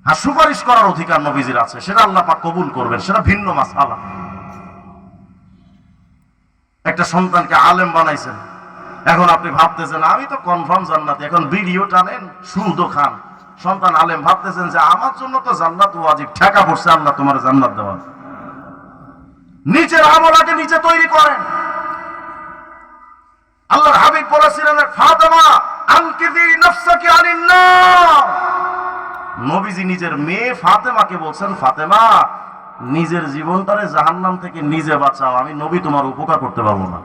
হ্যাঁ, সুপারিশ করার অধিকার নবীজির আছে, সেটা আল্লাহ পাক কবুল করবেন, সেটা ভিন্ন মাসআলা। একটা সন্তানকে আলেম বানাইছেন, এখন আপনি ভাবতেছেন আমি তো কনফার্ম জান্নাতি, এখন ভিডিও টানেন, সুদও খান। সন্তান আলেম, ভাবতেছেন যে আমার জন্য তো জান্নাত ওয়াজিব, ঠেকা পড়ছে আল্লাহ তোমার জান্নাত দেওয়া। নিচের আমল আগে নিচে তৈরি করেন। আল্লাহর হাবিব বলেছিলেন, ফাতেমা আনকিদি নাফসাকি আনিন নার। নবীজি নিজের মেয়ে ফাতেমাকে বলছেন, ফাতেমা নিজের জীবনটারে জাহান্নাম থেকে নিজে বাঁচাও, আমি নবী তোমার উপকার করতে পারবো না।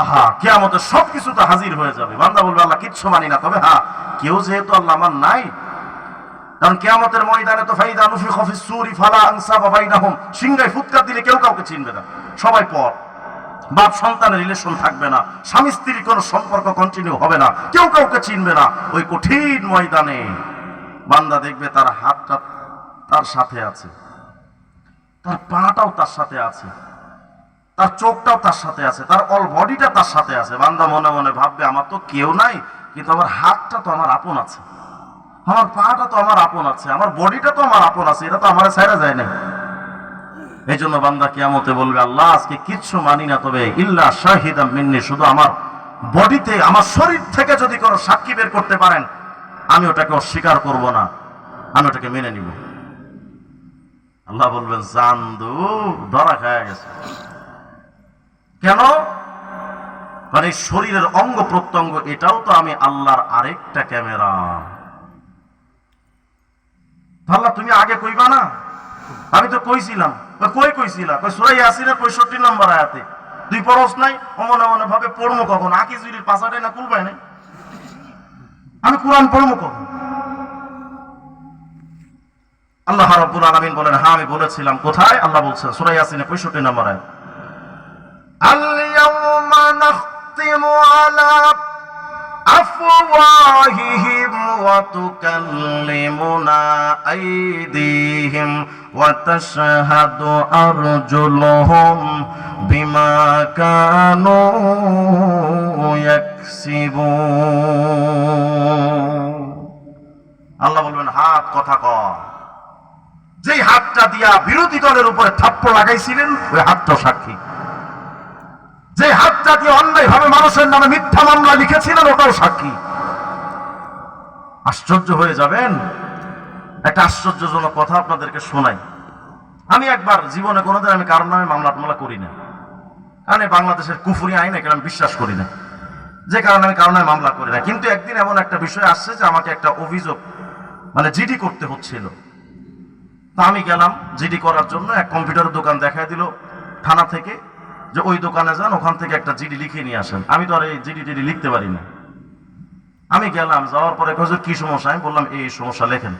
আহা, কিয়ামতে সবকিছু তো হাজির হয়ে যাবে। বান্দা বলবে আল্লাহ কিচ্ছু মানি না। তবে হ্যাঁ, কেউ যেহেতু আল্লাহ আমার নাই, কারণ কিয়ামতের ময়দানে তো ফাইদা নুফিখা ফিস সূরি ফালা আনসাবা বাইনাহুম, সিংহায় ফুৎকার দিলে কেউ কাউকে চিনবে না, সবাই পর। বাপ সন্তানের রিলেশন থাকবে না, স্বামী স্ত্রীর কোনো সম্পর্ক কন্টিনিউ হবে না, কেউ কাউকে চিনবে না। ওই কঠিন ময়দানে বান্দা দেখবে তার হাতটা তার সাথে আছে, তার পাটাও তার সাথে আছে, তার চোখটাও তার সাথে আছে, তার অল বডিটা তার সাথে আছে। বান্দা মনে মনে ভাববে আমার তো কেউ নাই, কিন্তু আমার হাতটা তো আমার আপন আছে, আমার পাটা তো আমার আপন আছে, আমার বডিটা তো আমার আপন আছে, এটা তো আমার ছাইরা যায় নাই। এই জন্য বান্দা কিয়ামতে বলবে, আল্লাহ আজকে কিচ্ছু মানি না, তবে ইল্লা শাহিদাম মিন্নি, শুধু আমার বডিতে, আমার শরীর থেকে যদি কোনো সাক্ষী বের করতে পারেন, আমি ওটাকে অস্বীকার করব না, আমি ওটাকে মেনে নিব। আল্লাহ বলবেন, জানদু ধরা খায় গেছে। কেন? কারণ এই শরীরের অঙ্গ প্রত্যঙ্গ, এটাও তো আমি আল্লাহর আরেকটা ক্যামেরা। আল্লাহ তুমি আগে কইবা না? আমি তো কইছিলাম। কইছিলাম সূরা ইয়াসিনের 65 নম্বর আয়াতে। তুই পড়স নাই? মনে মনে ভাবে পড়মু কখন? আকি জুরির পাছাটাই না কুলবাই নাই, আমি কোরআন পড়মু কখন? আল্লাহ রাব্বুল আলামিন বলেন, হ্যাঁ আমি বলেছিলাম। কোথায়? আল্লাহ বলছেন সূরা ইয়াসিনের 65 নম্বর আয়াত, আল-ইয়াওমা নাখতিমু আলা আফওয়াহিহিম ওয়া তুকাল্লিমুনা আইদিহিম ওয়া তাশহাদু আরজুলুহুম বিমা কানু ইয়াকসিবুন। আল্লাহ বলবেন, হাত কথা কয়। যেই হাতটা দিয়া বিরোধী দলের উপরে থাপ্পড় লাগাইছিলেন, ওই হাতটা সাক্ষী। যে হাতটা দিয়ে অন্যায় ভাবে মানুষের নামে মিথ্যা মামলা লিখেছিলেন, ওটাও সাক্ষী। আশ্চর্য হয়ে যাবেন। একটা আশ্চর্যজনক কথা আপনাদেরকে শোনাই। আমি একবার জীবনে কোনোদিন আমি কারোর নামে মামলা টামলা করি না, কারণ বাংলাদেশের কুফরি আইনে আমি বিশ্বাস করি না, যে কারণে আমি কারোর নামে মামলা করি না। কিন্তু একদিন এমন একটা বিষয় আসছে যে আমাকে একটা অভিযোগ, মানে জিডি করতে হচ্ছিল। তা আমি গেলাম জিডি করার জন্য। এক কম্পিউটারের দোকান দেখায় দিল থানা থেকে, যে ওই দোকানে যান, ওখান থেকে একটা জিডি লিখে নিয়ে আসেন। আমি তো আর এই জিডি টিডি লিখতে পারি না। আমি গেলাম, যাওয়ার পরে হুজুর কি সমস্যা? আমি বললাম এই সমস্যা, লেখেন।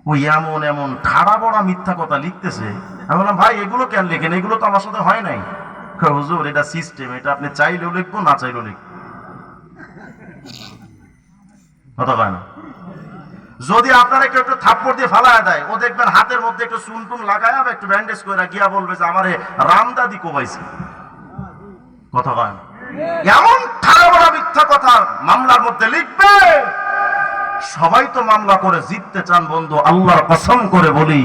ওই এমন এমন ঠাড়া বড়া মিথ্যা কথা লিখতেছে। আমি বললাম, ভাই এগুলো কেন লেখেন? এগুলো তো আমার সাথে হয় নাই। হুজুর এটা সিস্টেম, এটা আপনি চাইলেও লিখবো, না চাইলেও লিখবো। কথা কয় না। যদি আপনারা একটু একটু থাপ্পড় দিয়ে ফালায় দেয়, ও দেখবেন হাতের মধ্যে একটু চুন টুন লাগায় একটু ব্যান্ডেজ করে গিয়া বলবে যে আমারে রামদাদি কোবাইছে। কথা কয় না। এমন ঠাড়া বড়া মিথ্যা কথা মামলার মধ্যে লিখবে। সবাই তো মামলা করে জিততে চান বন্ধু, আল্লাহর কসম করে বলি,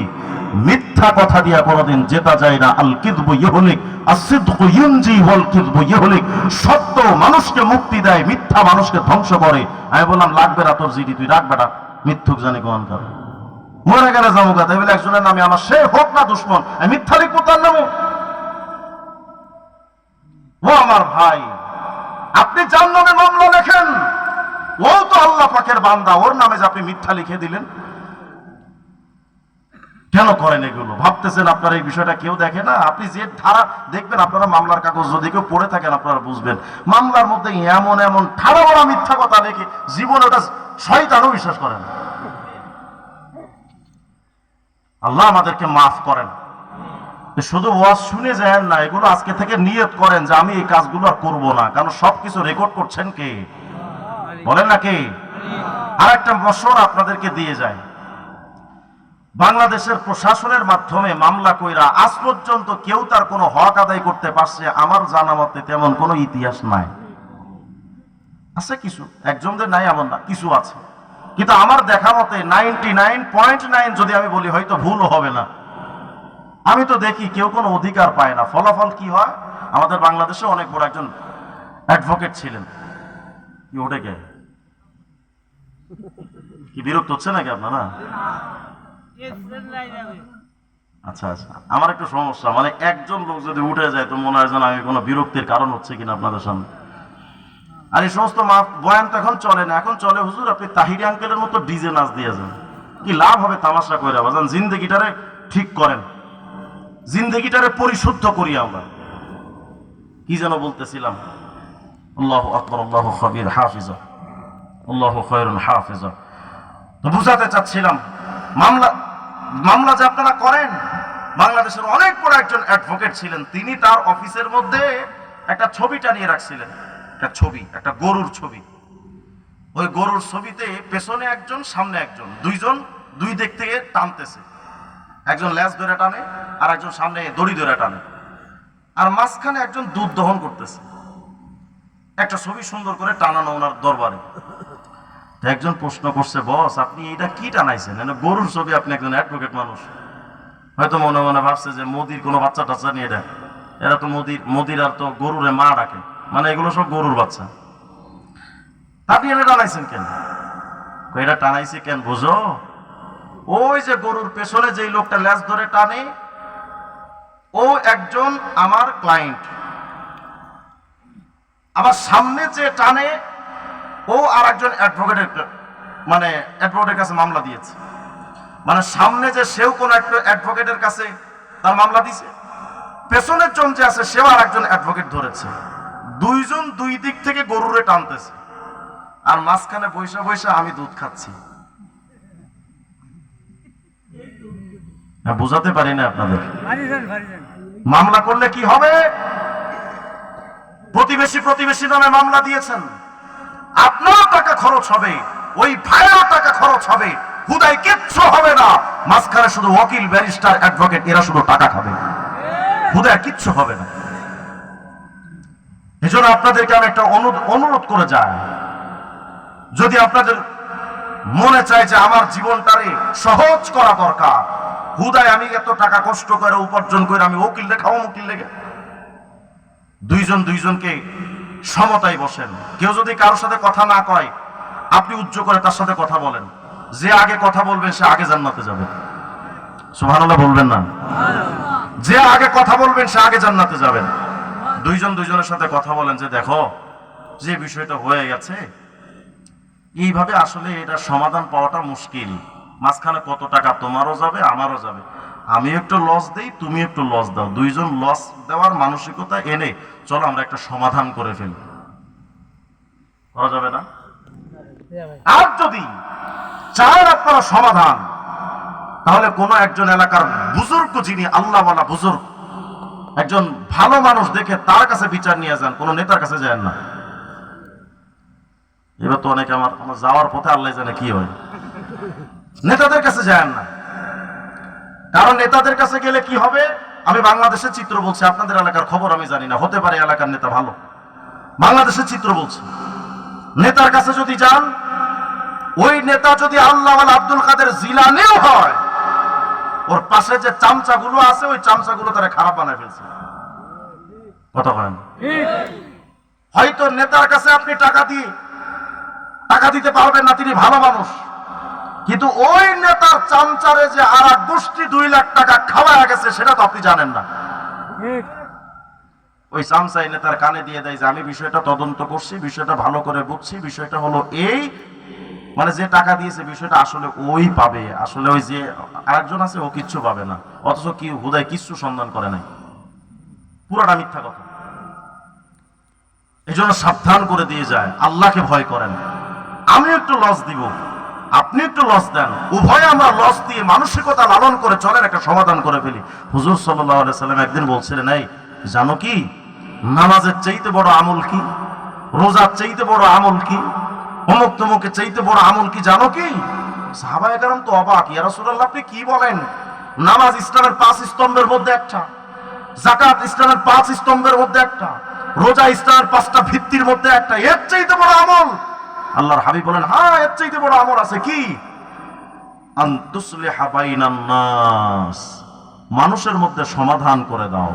মিথ্যা কথা দিয়া কোনোদিন জেতা যায় না। আল কিযবু ইহলিক আস-সিদকু ইউনজি ওয়াল কিযবু ইহলিক। সত্য মানুষকে মুক্তি দেয়, মিথ্যা মানুষকে ধ্বংস করে। আমি বললাম, লাগবে না তোর জিডি, তুই রাখ বেটা, মিথ্যুক জানি কোন কার মরে গেলে জামুকা। তাই বলে একজনের নামে আমার, সে হোক না দুশ্মন, আমি মিথ্যা লিখবো তার নামে? ও আমার ভাই, আপনি যার নামে মামলা লেখেন, ও তো আল্লাহ পাকের বান্দা, ওর নামে যে আপনি মিথ্যা লিখে দিলেন, কেন করেন এগুলো? ভাবতেছেন আপনার এই বিষয়টা কেউ দেখে না? আপনি যে ধারা দেখবেন, আপনারা মামলার কাগজ যদি কেউ পড়ে থাকেন, আপনারা বুঝবেন মামলার মধ্যে এমন এমন ঠাড়া বড়া মিথ্যা কথা লেখে, জীবনে ওটা শয়তানও বিশ্বাস করেন। আল্লাহ আমাদেরকে মাফ করেন। শুধু ওয়াজ শুনে যান না, এগুলো আজকে থেকে নিয়ত করেন যে আমি এই কাজগুলো আর করবো না। কারণ সবকিছু রেকর্ড করছেন কে? বলেন না কে? আর একটা মশওয়ারা আপনাদেরকে দিয়ে যায়। বাংলাদেশের প্রশাসনের মাধ্যমে মামলা কইরা আজ পর্যন্ত কেউ তার কোনো হক আদায় করতে পারছে আমার জানা মতে তেমন কোনো ইতিহাস নাই। আছে কিছু, একজনদের নাই এমন না, কিছু আছে। কিন্তু আমার দেখা মতে 99.9 যদি আমি বলি, হয়তো ভুলও হবে না, আমি তো দেখি কেউ কোনো অধিকার পায় না। ফলাফল কি হয়? আমাদের বাংলাদেশে অনেক বড় একজন অ্যাডভোকেট ছিলেন। কি ওঠে কে? কি বিরক্ত হচ্ছে নাকি আপনারা? আচ্ছা আচ্ছা, আমার একটু সমস্যা, মানে একজন লোক যদি উঠে যায় তো মনে হয় যেন আমি কোনো বিরক্তির কারণ হচ্ছে কিনা আপনাদের সামনে। আর এই সমস্ত বয়ান তো এখন চলে না। এখন চলে, হুজুর আপনি তাহিরি আঙ্কেলের মতো ডিজে নাচ দিয়ে যান, কি লাভ হবে তামাশা করে? বাজান জিন্দেগিটারে ঠিক করেন, জিন্দেগিটারে পরিশুদ্ধ করি আমরা। কি যেন বলতেছিলাম? আল্লাহু আকবার, আল্লাহু খাবীর হাফিজা, আল্লাহু খায়রুন হাফিজা। তো বুঝাতে চাচ্ছিলাম, মামলা যে আপনারা করেন, বাংলাদেশের অনেক বড় একজন অ্যাডভোকেট ছিলেন। তিনি তার অফিসের মধ্যে একটা ছবি টানিয়ে রাখছিলেন, একটা ছবি, একটা গরুর ছবি। ওই গরুর ছবিতে পেছনে একজন, সামনে একজন, দুইজন দুই দিক থেকে টানতেছে। একজন ল্যাজ ধরে টানে আর একজন সামনে দড়ি ধরে টানে। আর মাঝখানে একজন দুধ দহন করতেছে, একটা ছবি সুন্দর করে টানানো ওনার দরবারে। একজন প্রশ্ন করছে, বস আপনি এটা কি টানাইছেন? গরুর ছবি, আপনি একজন অ্যাডভোকেট মানুষ, হয়তো মনে মনে ভাবছে যে মোদির কোনো বাচ্চা টাচ্চা নিয়ে এটা, এরা তো মোদির আর তো গরুরে মা ডাকে, মানে এগুলো সব গরুর বাচ্চা। আপনি এটা টানাইছেন কেন? এটা টানাইছি কেন বুঝো? ওই যে গরুর পেছনে যেই লোকটা ল্যাজ ধরে টানে, ও একজন আমার ক্লায়েন্ট। আমার সামনে যে টানে, ও আর একজন অ্যাডভোকেটের কাছে মামলা দিয়েছে। মানে সামনে যে সেও কোন অ্যাডভোকেটের কাছে তার মামলা দিছে, পেছনের জন যে আছে সেও আর একজন অ্যাডভোকেট ধরেছে। দুইজন দুই দিক থেকে গরুরে টানতেছে, আর মাঝখানে বৈশা বৈশা আমি দুধ খাচ্ছি। বুঝাতে পারি না আপনাদের। মামলা করলে কি হবে? প্রতিবেশী নামে মামলা দিয়েছেন, আপনারও টাকা খরচ হবে, ওই ভাইয়েরও টাকা খরচ হবে, হুদাই কিচ্ছু হবে না। মাঝখানে শুধু ওকিল, ব্যারিস্টার, অ্যাডভোকেট, এরা শুধু টাকা খাবে, হুদাই কিচ্ছু হবে না। এজন্য আপনাদেরকে আমি একটা অনুরোধ করে যাই, যদি আপনাদের মনে চায় যে আমার জীবনটারে সহজ করা দরকার, হুদায় আমি এত টাকা কষ্ট করে উপার্জন করে আমি উকিল দেখাবো, উকিল লেগে দুইজন দুইজনকে সমতায় বসেন। কেউ যদি কারোর সাথে কথা না কয়, আপনি উচ্চ করে তার সাথে কথা বলেন। যে আগে কথা বলবেন সে আগে জান্নাতে যাবে। সুবহানাল্লাহ বলবেন না? যে আগে কথা বলবেন সে আগে জান্নাতে যাবেন। দুইজন দুইজনের সাথে কথা বলেন যে দেখো, যে বিষয়টা হয়ে গেছে এইভাবে আসলে এটা সমাধান পাওয়াটা মুশকিল। মাঝখানে কত টাকা তোমারও যাবে, আমারও যাবে। আমি একটু লস দেই, তুমি একটু লস দাও, দুইজন লস দেওয়ার মানসিকতা এনে চলো আমরা একটা সমাধান করে ফেলি। করা যাবে না? আর যদি চান আপনারা সমাধান, তাহলে কোন একজন এলাকার বুজুর্গ, যিনি আল্লাহওয়ালা বুজুর্গ, একজন ভালো মানুষ দেখে তার কাছে বিচার নিয়ে যান, কোন নেতার কাছে যান না। এবার তো অনেকে আমার যাওয়ার পথে আল্লাহ জানে কি হয়, নেতাদের কাছে যান না। কারণ নেতাদের কাছে গেলে কি হবে? আমি বাংলাদেশের চিত্র বলছি, আপনাদের এলাকার খবর আমি জানি না, হতে পারে এলাকার নেতা ভালো। বাংলাদেশের চিত্র বলছি, নেতার কাছে যদি যান, ওই নেতা যদি আল্লাহওয়ালা আব্দুল কাদের জিলানিও হয়, ওর পাশে যে চামচাগুলো আছে ওই চামচাগুলো তারা খারাপ বানায় ফেলছে। কথা বলেন? হয়তো নেতার কাছে আপনি টাকা দিতে পারবেন না, তিনি ভালো মানুষ, কিন্তু ওই নেতার চামচারে যে আর এক গোষ্ঠী 2 লাখ টাকা খাওয়া গেছে সেটা তো আপনি জানেন না। ওই চামচাই নেতার কানে দিয়ে দেয় যে আমি বিষয়টা তদন্ত করছি, বিষয়টা ভালো করে বুঝছি, বিষয়টা হলো এই, মানে যে টাকা দিয়েছে বিষয়টা আসলে ওই পাবে, আসলে ওই যে আরেকজন আছে ও কিচ্ছু পাবে না, অথচ কি হুদায় কিচ্ছু সন্ধান করে নাই, পুরাটা মিথ্যা কথা। এই জন্য সাবধান করে দিয়ে যায়, আল্লাহকে ভয় করেন। আমি একটু লস দিব, আপনি একটু লস দেন, উভয়ে আমরা লস দিয়ে মানসিকতা লালন করে চলেন, একটা সমাধান করে ফেলি। হুজুর সাল্লাল্লাহু আলাইহি সাল্লাম একদিন বলছিলেন, এই জানো কি নামাজের চাইতে বড় আমল কি, রোজার চাইতে বড় আমল কি, অমুক তমুকের চাইতে বড় আমল কি জানো কি? সাহাবায়ে কেরাম তো অবাক, ইয়া রাসূলুল্লাহ আপনি কি বলেন? নামাজ ইসলামের 5 স্তম্ভের মধ্যে একটা, যাকাত ইসলামের 5 স্তম্ভের মধ্যে একটা, রোজা ইসলামের 5টা ভিত্তির মধ্যে একটা, এর চাইতে বড় আমল? আল্লাহর হাবিব বলেন, হ্যাঁ এর চাইতে বড় আমল আছে। কি? আন তুসলিহা বাইনান নাস, মানুষের মধ্যে সমাধান করে দাও।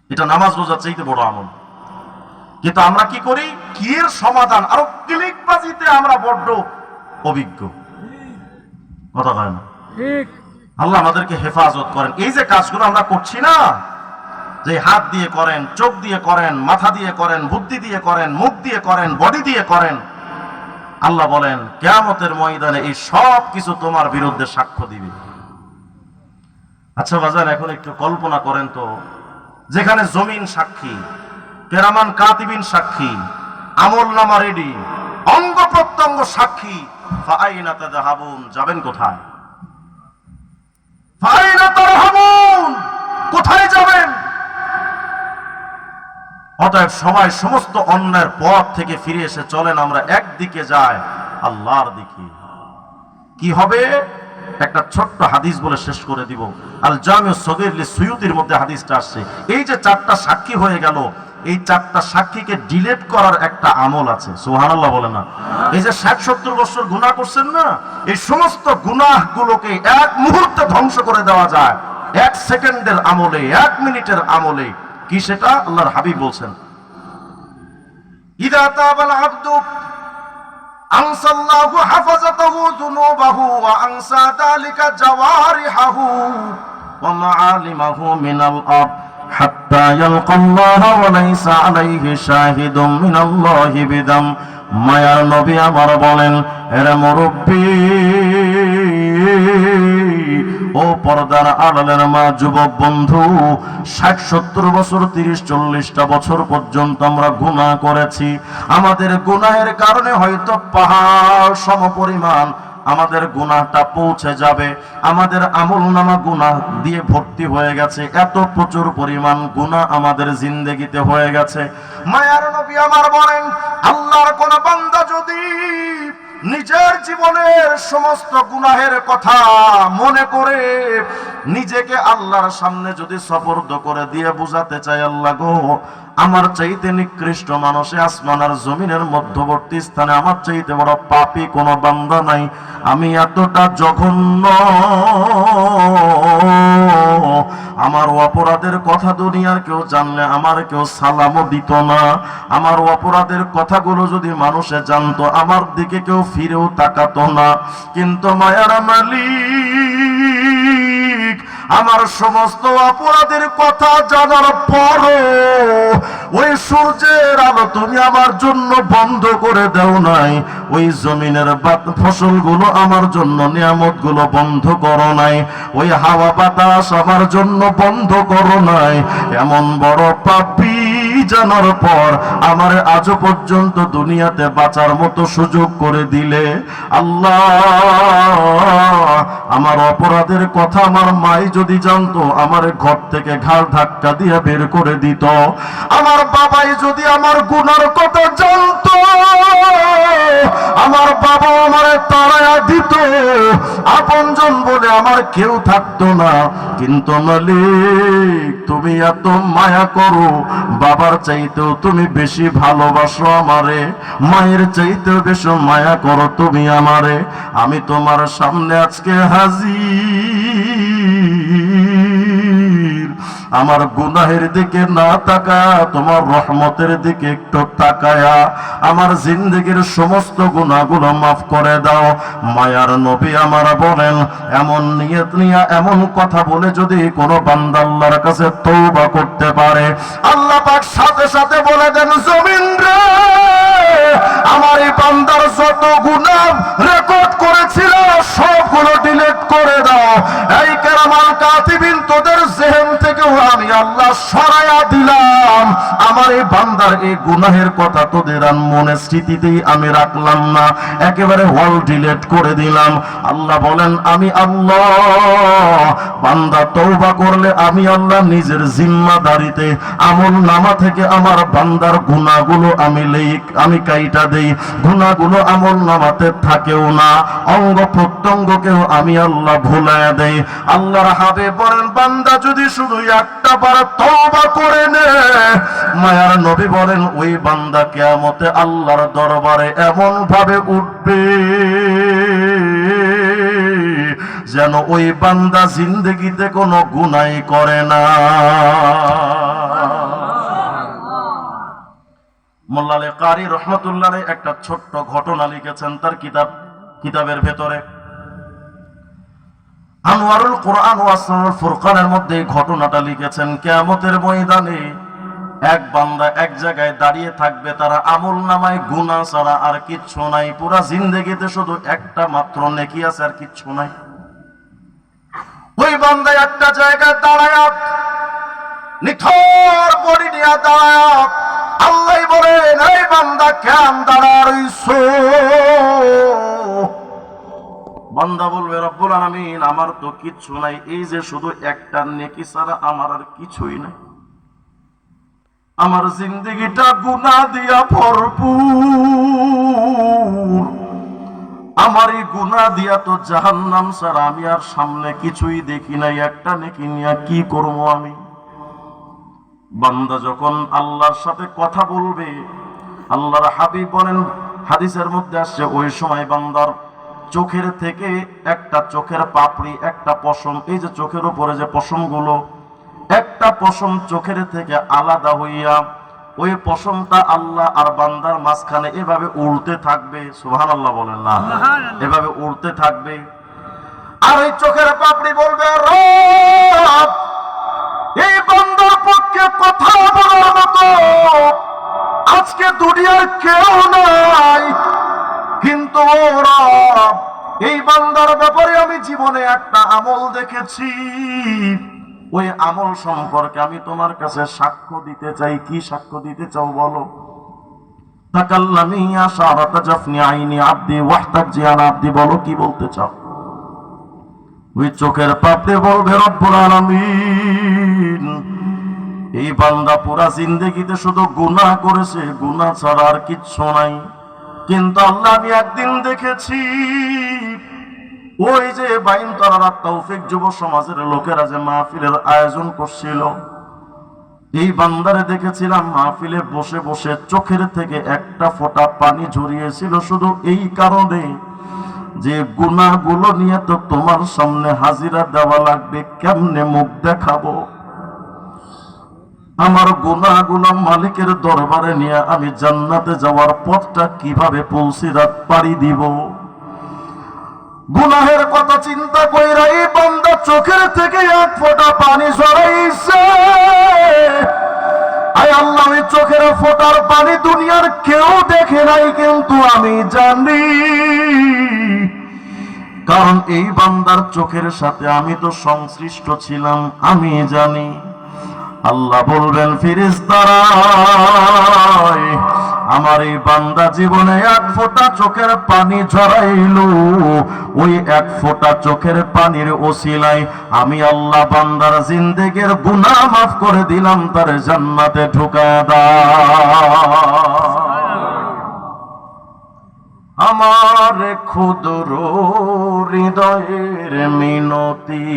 এটা নামাজ রোজার চাইতে বড় আমল। কিন্তু আমরা কি করি? কি এর সমাধান, আরো ক্লিকবাজিতে আমরা বড্ড অভিজ্ঞ। কথা হয় না? আল্লাহ আমাদেরকে হেফাজত করেন। এই যে কাজগুলো আমরা করছি না, যে হাত দিয়ে করেন, চোখ দিয়ে করেন, মাথা দিয়ে করেন, বুদ্ধি দিয়ে করেন, মুখ দিয়ে করেন, বডি দিয়ে করেন, আল্লাহ বলেন কিয়ামতের ময়দানে এই সব কিছু তোমার বিরুদ্ধে সাক্ষ্য দিবে। আচ্ছা বাজার, এখন একটু কল্পনা করেন তো, যেখানে জমিন সাক্ষী, কেরামান কাতিবিন সাক্ষী, আমল নামা রেডি, অঙ্গ প্রত্যঙ্গ সাক্ষী, ফাআইনা তাযহাবুন, যাবেন কোথায়? ফাআইনা তাযহাবুন, কোথায় যাবেন? অতএব সবাই সমস্ত অন্যায়ের পথ থেকে ফিরে এসে চলেন আমরা একদিকে যাই, আল্লাহর দিকে। কি হবে? একটা ছোট্ট হাদিস বলে শেষ করে দিব। আল জামিউ সগীর লিসুয়ুতির মধ্যে হাদিসটা আসছে। এই যে 4টা সাক্ষী হয়ে গেল, এই 4টা সাক্ষীকে ডিলিট করার একটা আমল আছে। সুবহানাল্লাহ বলে না? এই যে 60-70 বছর গুনাহ করছেন না, এই সমস্ত গুনাহগুলোকে এক মুহূর্তে ধ্বংস করে দেওয়া যায়, 1 সেকেন্ডের আমলে, 1 মিনিটের আমলে। কি সেটা? আল্লাহর হাবিব বলছেন, ইদা তাবাল আবদু আনসাল্লাহু হাফাজাতাহু যুনুবাহু ওয়া আনসা যালিকা জাওয়ারিহাহু ওয়া মাআলিমাহু মিনাল আরদ হাত্তা ইয়ালকাল্লাহা ওয়া লাইসা আলাইহি শাহিদুম মিনাল্লাহি বিদাম। মায়ার নবী আমার বলেন, এরে মুরব্বী, ও পর্দার আড়ালের মা, যুবক বন্ধু, 60-70 বছর, 30-40টা বছর পর্যন্ত আমরা গুনাহ করেছি। আমাদের গুনাহের কারণে হয়তো পাহাড় সমপরিমাণ আমাদের গুনাহটা পৌঁছে যাবে। আমাদের আমলনামা গুনাহ দিয়ে ভর্তি হয়ে গেছে, এত প্রচুর পরিমাণ গুনাহ আমাদের জিন্দেগিতে হয়ে গেছে। মায়ার নবী আমার বলেন, আল্লাহর কোন বান্দা যদি নিজের জীবনের সমস্ত গুনাহের কথা মনে করে নিজেকে আল্লাহর সামনে যদি সপর্দ করে দিয়ে বুঝাতে চায়, আল্লাহ গো, আমার চাইতে নিকৃষ্ট মানুষে আসমান আর জমিনের মধ্যবর্তী স্থানে আমার চাইতে বড় পাপী কোনো বান্দা নাই, আমি এতটা জঘন্য, আমার অপরাধের কথা দুনিয়ার কেউ জানলে আমার কেউ সালামও দিত না। আমার অপরাধের কথাগুলো যদি মানুষে জানতো, আমার দিকে কেউ ফিরেও তাকাতো না। কিন্তু মায়ার মালিক আমার সমস্ত অপরাধের কথা জানার পরও ওই সূর্যের আলো তুমি আমার জন্য বন্ধ করে দাও নাই, ওই জমিনের ফসলগুলো আমার জন্য, নিয়ামতগুলো বন্ধ করো নাই, ওই হাওয়া বাতাস আমার জন্য বন্ধ করো নাই। এমন বড় পাপী জানার পর আমার আজও পর্যন্ত দুনিয়াতে বাঁচার মতো সুযোগ করে দিলে, আল্লাহ, আমার অপরাধের কথা আমার মাই যদি জানতো, আমার ঘর থেকে ঘাড় ধাক্কা দিয়ে বের করে দিত। আমার বাবাই যদি আমার গুনার কথা জানতো, আমার বাবা আমার তাড়ায়া দিত, আপনজন বলে আমার কেউ থাকতো না। কিন্তু মালিক, তুমি এত মায়া করো, বাবার চাইতেও তুমি বেশি ভালোবাসো আমারে, মায়ের চাইতেও বেশি মায়া করো তুমি আমারে। আমি তোমার সামনে আজকে হাজির, আমার গুনাহের দিকে না তাকায়া তোমার রহমতের দিকে একটু তাকায়া আমার জিন্দেগির সমস্ত গুনাহগুলো মাফ করে দাও। মায়ার নবী আমার বলেন, এমন নিয়ত নিয়ে এমন কথা বলে যদি কোনো বান্দা আল্লাহর কাছে তওবা করতে পারে, আল্লাহ পাক সাথে সাথে বলে দেন, জমিন রে, আমার এই বান্দার যত গুনাহ রেকর্ড করেছিল সবগুলো ডিলিট করে দাও। এই কেরামান কাতিবিন তোদের জেহেন থেকেও আমি আল্লাহ সরাইয়া দিলাম। আমার এই বান্দার এই গুনাহের কথা তোদের আর মনে স্মৃতিতেই আমি রাখলাম না, একেবারে ওয়াল ডিলিট করে দিলাম। আল্লাহ বলেন, আমি আল্লাহ, বান্দা তওবা করলে আমি আল্লাহ নিজের জিম্মাদারিতে আমল নামা থেকে আমার বান্দার গুনাহগুলো আমি কাইটা দেই। গুনাহগুলো আমল নামাতে থাকেও না, অঙ্গ প্রত্যঙ্গকেও আমি আল্লাহ ভুলায়া দেই। আল্লাহর হাবিব বলেন, বান্দা যদি শুধু একটা বার তওবা করে নে, মায়ার নবী বলেন, ওই বান্দা কিয়ামতে আল্লাহর দরবারে এমন ভাবে উঠবে যেন ওই বান্দা জিন্দেগিতে কোনো গুনাহ করে না। মোল্লা আলী কারি রহমতুল্লাহ আলাইহি একটা ছোট্ট ঘটনা লিখেছেন তার কিতাবের ভেতরে। আনোয়ারুল কোরআন ওয়া আসরারুল ফুরকানের মধ্যে এই ঘটনাটা লিখেছেন। কিয়ামতের ময়দানে এক বান্দা এক জায়গায় দাঁড়িয়ে থাকবে, তারা আমল নামায় গুনাহ ছাড়া আর কিচ্ছু নাই, পুরা জিন্দেগিতে শুধু একটা মাত্র নেকি আছে, আর কিচ্ছু নাই। ওই বান্দা একটা জায়গায় দাঁড়ায়, নিথর বডি নিয়ে দাঁড়ায়, আল্লাহ বলেন, এই বান্দা কেন দাঁড়া রইছো? বান্দা বলবে, রব্বুল আলামিন, আমার তো কিচ্ছু নাই, এই যে শুধু একটা নেকি ছাড়া আমার আর কিছুই নাই, আমার জিন্দেগিটা গুনাহ দিয়া ভরপুর। আমার এই গুনাহ দিয়া তো জাহান্নাম ছাড়া আমি আর সামনে কিছুই দেখি নাই, একটা নেকি নিয়া কি করবো আমি? বান্দা যখন আল্লাহর সাথে কথা বলবে, আল্লাহর হাবিব বলেন, হাদিসের মধ্যে আসছে, ওই সময় বান্দার চোখের থেকে একটা চোখের পাপড়ি, একটা পশম, এই যে চোখের উপরে যে পশমগুলো, একটা পশম চোখের থেকে আলাদা হইয়া ওই পশমটা আল্লাহ আর বান্দার মাঝখানে এভাবে উড়তে থাকবে। সুবহানাল্লাহ বলেন না? এভাবে উড়তে থাকবে। আর এই চোখের পাপড়ি বলবে, রব, এই বান্দার পক্ষে কথা বলার মতো আজকে দুনিয়ার কেউ নাই, কিন্তু রব, এই বান্দার ব্যাপারে আমি জীবনে একটা আমল দেখেছি, ওই আমল সম্পর্কে আমি তোমার কাছে সাক্ষ্য দিতে চাই। কি সাক্ষ্য দিতে চাও বলো? তাকাল্লামি ইয়া শারাতা জাফনি আইনি আব্দি ওয়াহতাজি আলা আব্দি, বলো কি বলতে চাও? ওই চোখের পাপড়ি বলবে, রব্বুল আলামিন, এই বান্দা পুরা জিন্দেগিতে শুধু গুনাহ করেছে, গুনাহ ছাড়া আর কিচ্ছু নাই, কিন্তু আল্লাহ আমি একদিন দেখেছি ওই যে বাইনতলা তৌফিক যুব সমাজের লোকেরা যে মাহফিলের আয়োজন করছিল, এই বান্দারে দেখেছিলাম মাহফিলে বসে বসে চোখের থেকে একটা ফোঁটা পানি ঝরিয়েছিল, শুধু এই কারণে যে গুনাহগুলো নিয়ে তো তোমার সামনে হাজিরা দেওয়া লাগবে, কেমনে মুখ দেখাবো? আমার গুনাহগুলো মালিকের দরবারে নিয়ে আমি জান্নাতে যাওয়ার পথটা কিভাবে পৌঁছিরাত পাড়ি দিব? গুনাহের কথা চিন্তা কইরা এই বান্দা চোখের থেকে এক ফোঁটা পানি ঝরাইছে। আয় আল্লাহ, ওই চোখের ফোঁটার পানি দুনিয়ার কেউ দেখে নাই, কিন্তু আমি জানি, কারণ এই বান্দার চোখের সাথে আমি তো সংশ্লিষ্ট ছিলাম, আমি জানি। আল্লাহ বলবেন, ফেরেশতারা, আমার এই বান্দা জীবনে এক ফোঁটা চোখের পানি ঝরাইলো, ওই এক ফোঁটা চোখের পানির ওসিলায় আমি আল্লাহ বান্দার জিন্দেগির গুনাহ মাফ করে দিলাম, তার জান্নাতে ঢুকায়া দাও। আমার ক্ষুদ্র হৃদয়ের মিনতি,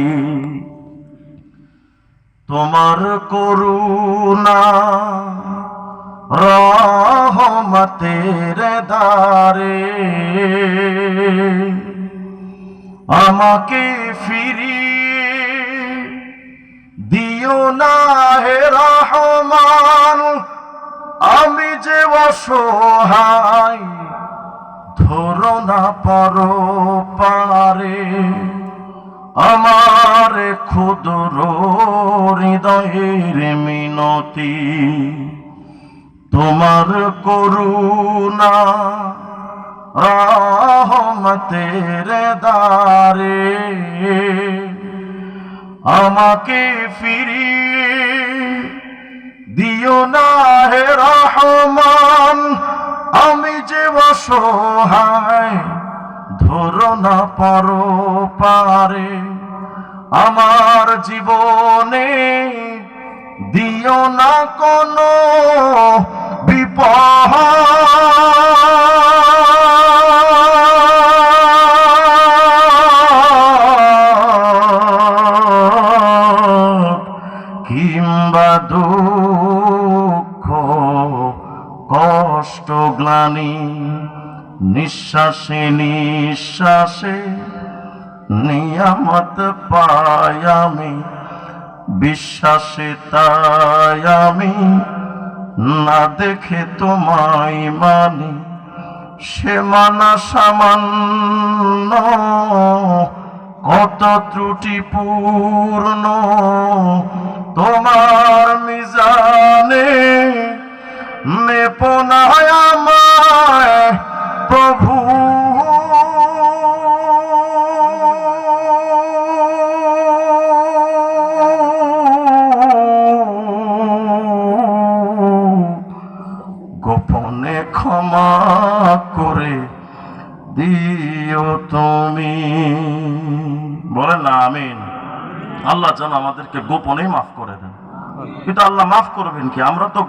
তোমার করুণা রহমতের দ্বারে আমাকে ফিরিয়ে দিও না হে রহমান, আমি যে অসহায় ধরো না পারো পারে। আমার ক্ষুদ্র হৃদয়ের মিনতি, তোমার করুণা রহমতের দ্বারে আমাকে ফিরিয়ে দিও না হে রহমান, আমি যে অসহায় ধরো না পারো পারে। আমার জীবনে দিও না কোনো বিপদ কিংবা দুঃখ, কষ্ট গ্লানি, নিঃশ্বাসে নিঃশ্বাসে নিয়ামত পাই আমি, বিশ্বাসে তাই আমি না দেখে তোমায় মানি। সে মানা সামান্য, কত ত্রুটিপূর্ণ তোমার মিজানে মেপনায় আমায় প্রভু। গোপনে ক্ষমা করে দিও তুমি। বলেন না আমিন। আল্লাহ যেন আমাদেরকে গোপনে মাফ করে দেন। কিন্তু আল্লাহ মাফ করবেন কি? আমরা তো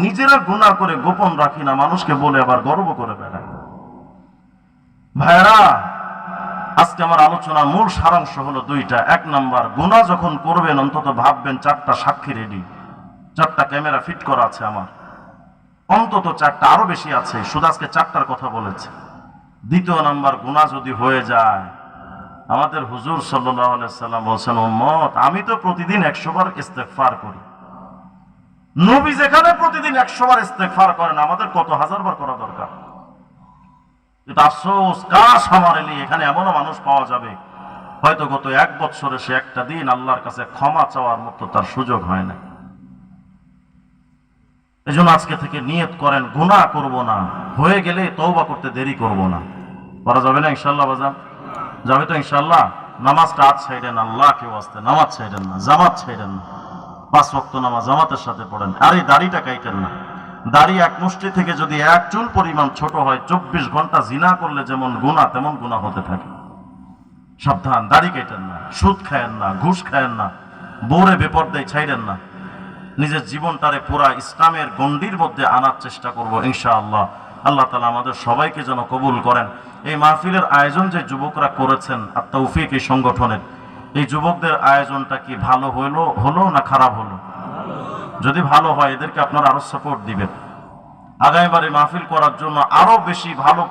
নিজেরা গুনাহ করে গোপন রাখি না, মানুষকে বলে আবার গর্ব করে বেড়াই। ভাইরা, আজকে আমার আলোচনার মূল সারাংশ হলো দুইটা। এক নাম্বার, গুনাহ যখন করবেন অন্তত ভাববেন 4টা সাক্ষী রেডি, 4টা ক্যামেরা ফিট করা আছে আমার, অন্তত 4টা, আরো বেশি আছে, শুধু আজকে 4টার কথা বলেছে। দ্বিতীয় নাম্বার, গুনাহ যদি হয়ে যায়, আমাদের হুজুর সাল্লাল্লাহু আলাইহি সাল্লাম বলেছেন, উম্মত আমি তো প্রতিদিন 100 বার ইস্তেগফার করি। নবী যেখানে প্রতিদিন 100 বার ইস্তেগফার করেন, আমাদের কত হাজার বার করা দরকার। কিন্তু আফসোস, কাশ আমার এখানে এমনও মানুষ পাওয়া যাবে হয়তো গত 1 বছরে সে একটা দিন আল্লাহর কাছে ক্ষমা চাওয়ার মতো তার সুযোগ হয় না। এজন্য আজকে থেকে নিয়ত করেন, গুনাহ করব না, হয়ে গেলে তওবা করতে দেরি করব না। করা যাবে না ইনশাআল্লাহ? বাজান যাবে তো ইনশাআল্লাহ? নামাজটা আজ ছাইড়েন, আল্লাহ কেউ আসতে নামাজ ছাইড়েন না, জামাত ছাইড়েন না, 5 ওয়াক্ত নামাজ জামাতের সাথে পড়েন। আর এই দাড়িটা কাইটেন না। দাড়ি এক মুষ্টি থেকে যদি 1 চুল পরিমাণ ছোট হয়, 24 ঘন্টা জিনা করলে যেমন গুনাহ তেমন গুনাহ হতে থাকে। সাবধান, দাড়ি কাইটেন না, সুদ খায়েন না, ঘুষ খায়েন না, বউরে বেপরদায় ছাইড়েন না। নিজের জীবনটারে পুরা ইসলামের গণ্ডির মধ্যে আনার চেষ্টা করব ইনশাআল্লাহ। আল্লাহ তাআলা আমাদের সবাইকে যেন কবুল করেন। এই মাহফিলের আয়োজন যে যুবকরা করেছেন আত-তাওফিক এই সংগঠনের, এই যুবকদের আয়োজনটা কি ভালো হলো না খারাপ হলো? যদি ভালো হয় এদেরকে আপনারা আরো সাপোর্ট দিবেন। আগামীবারে মাহফিল করার জন্য আরো বেশি ভালো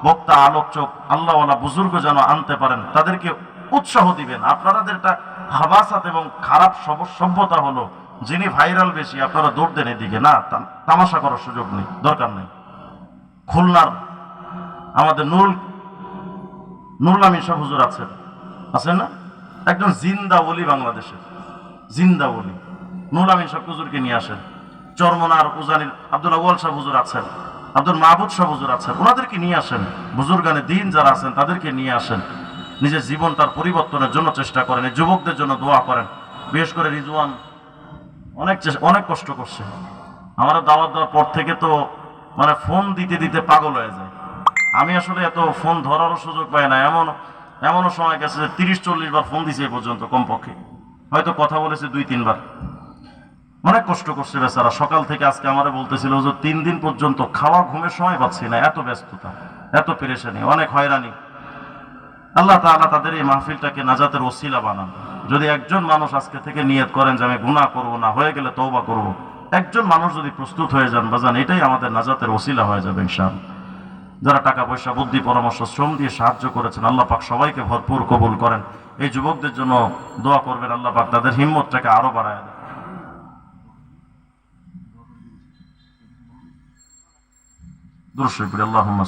বক্তা, আলোচক, আল্লাহওয়ালা বুজুর্গ যেন আনতে পারেন, তাদেরকে উৎসাহ দিবেন। আপনাদের একটা হাবাসাত এবং খারাপ সভ্যতা হলো, যিনি ভাইরাল বেশি আপনারা দৌড় দেন এদিকে, না তামাশা করার সুযোগ নেই, দরকার নেই। খুলনার আমাদের নুরুল আমিন সাহেব হুজুর আছেন না, একজন জিন্দা ওলি, বাংলাদেশের জিন্দা ওলি। নুরুল আমিন সাহেব হুজুরকে নিয়ে আসেন। চরমনার উজানির আব্দুল আউয়াল সাহেব হুজুর আছেন, আব্দুল মাহবুদ সাহেব হুজুর আছেন, ওনাদেরকে নিয়ে আসেন। বুজুর্গানে দিন যারা আছেন তাদেরকে নিয়ে আসেন। নিজের জীবন তার পরিবর্তনের জন্য চেষ্টা করেন। এই যুবকদের জন্য দোয়া করেন। বিশেষ করে রিজওয়ান অনেক কষ্ট করছে। আমার দাওয়াত দেওয়ার পর থেকে তো মানে ফোন দিতে দিতে পাগল হয়ে যায়। আমি আসলে এত ফোন ধরারও সুযোগ পাই না। এমনও সময় গেছে যে 30-40 বার ফোন দিছে এই পর্যন্ত, কমপক্ষে হয়তো কথা বলেছে 2-3 বার। অনেক কষ্ট করছে বেচারা। সকাল থেকে আজকে আমারে বলতেছিল যে 3 দিন পর্যন্ত খাওয়া ঘুমের সময় পাচ্ছি না, এত ব্যস্ততা, এত পেরেশানি, অনেক হয়রানি। আল্লাহ তাআলা তাদের এই মাহফিলটাকে নাজাতের ওসিলা বানান। যদি একজন মানুষ আজকে থেকে নিয়ত করেন যে আমি গুনাহ করব না, হয়ে গেলে তওবা করব, একজন মানুষ যদি প্রস্তুত হয়ে যান বাজান, এটাই আমাদের নাজাতের ওসিলা হয়ে যাবে ইনশাআল্লাহ। যারা টাকা পয়সা, বুদ্ধি, পরামর্শ, শ্রম দিয়ে সাহায্য করেছেন, আল্লাহ পাক সবাইকে ভরপুর কবুল করেন। এই যুবকদের জন্য দোয়া করবেন, আল্লাহ পাক তাদের হিম্মতটাকে আরো বাড়ায় দেন। দুরূদ শরীফ পড়ি, আল্লাহুম্মা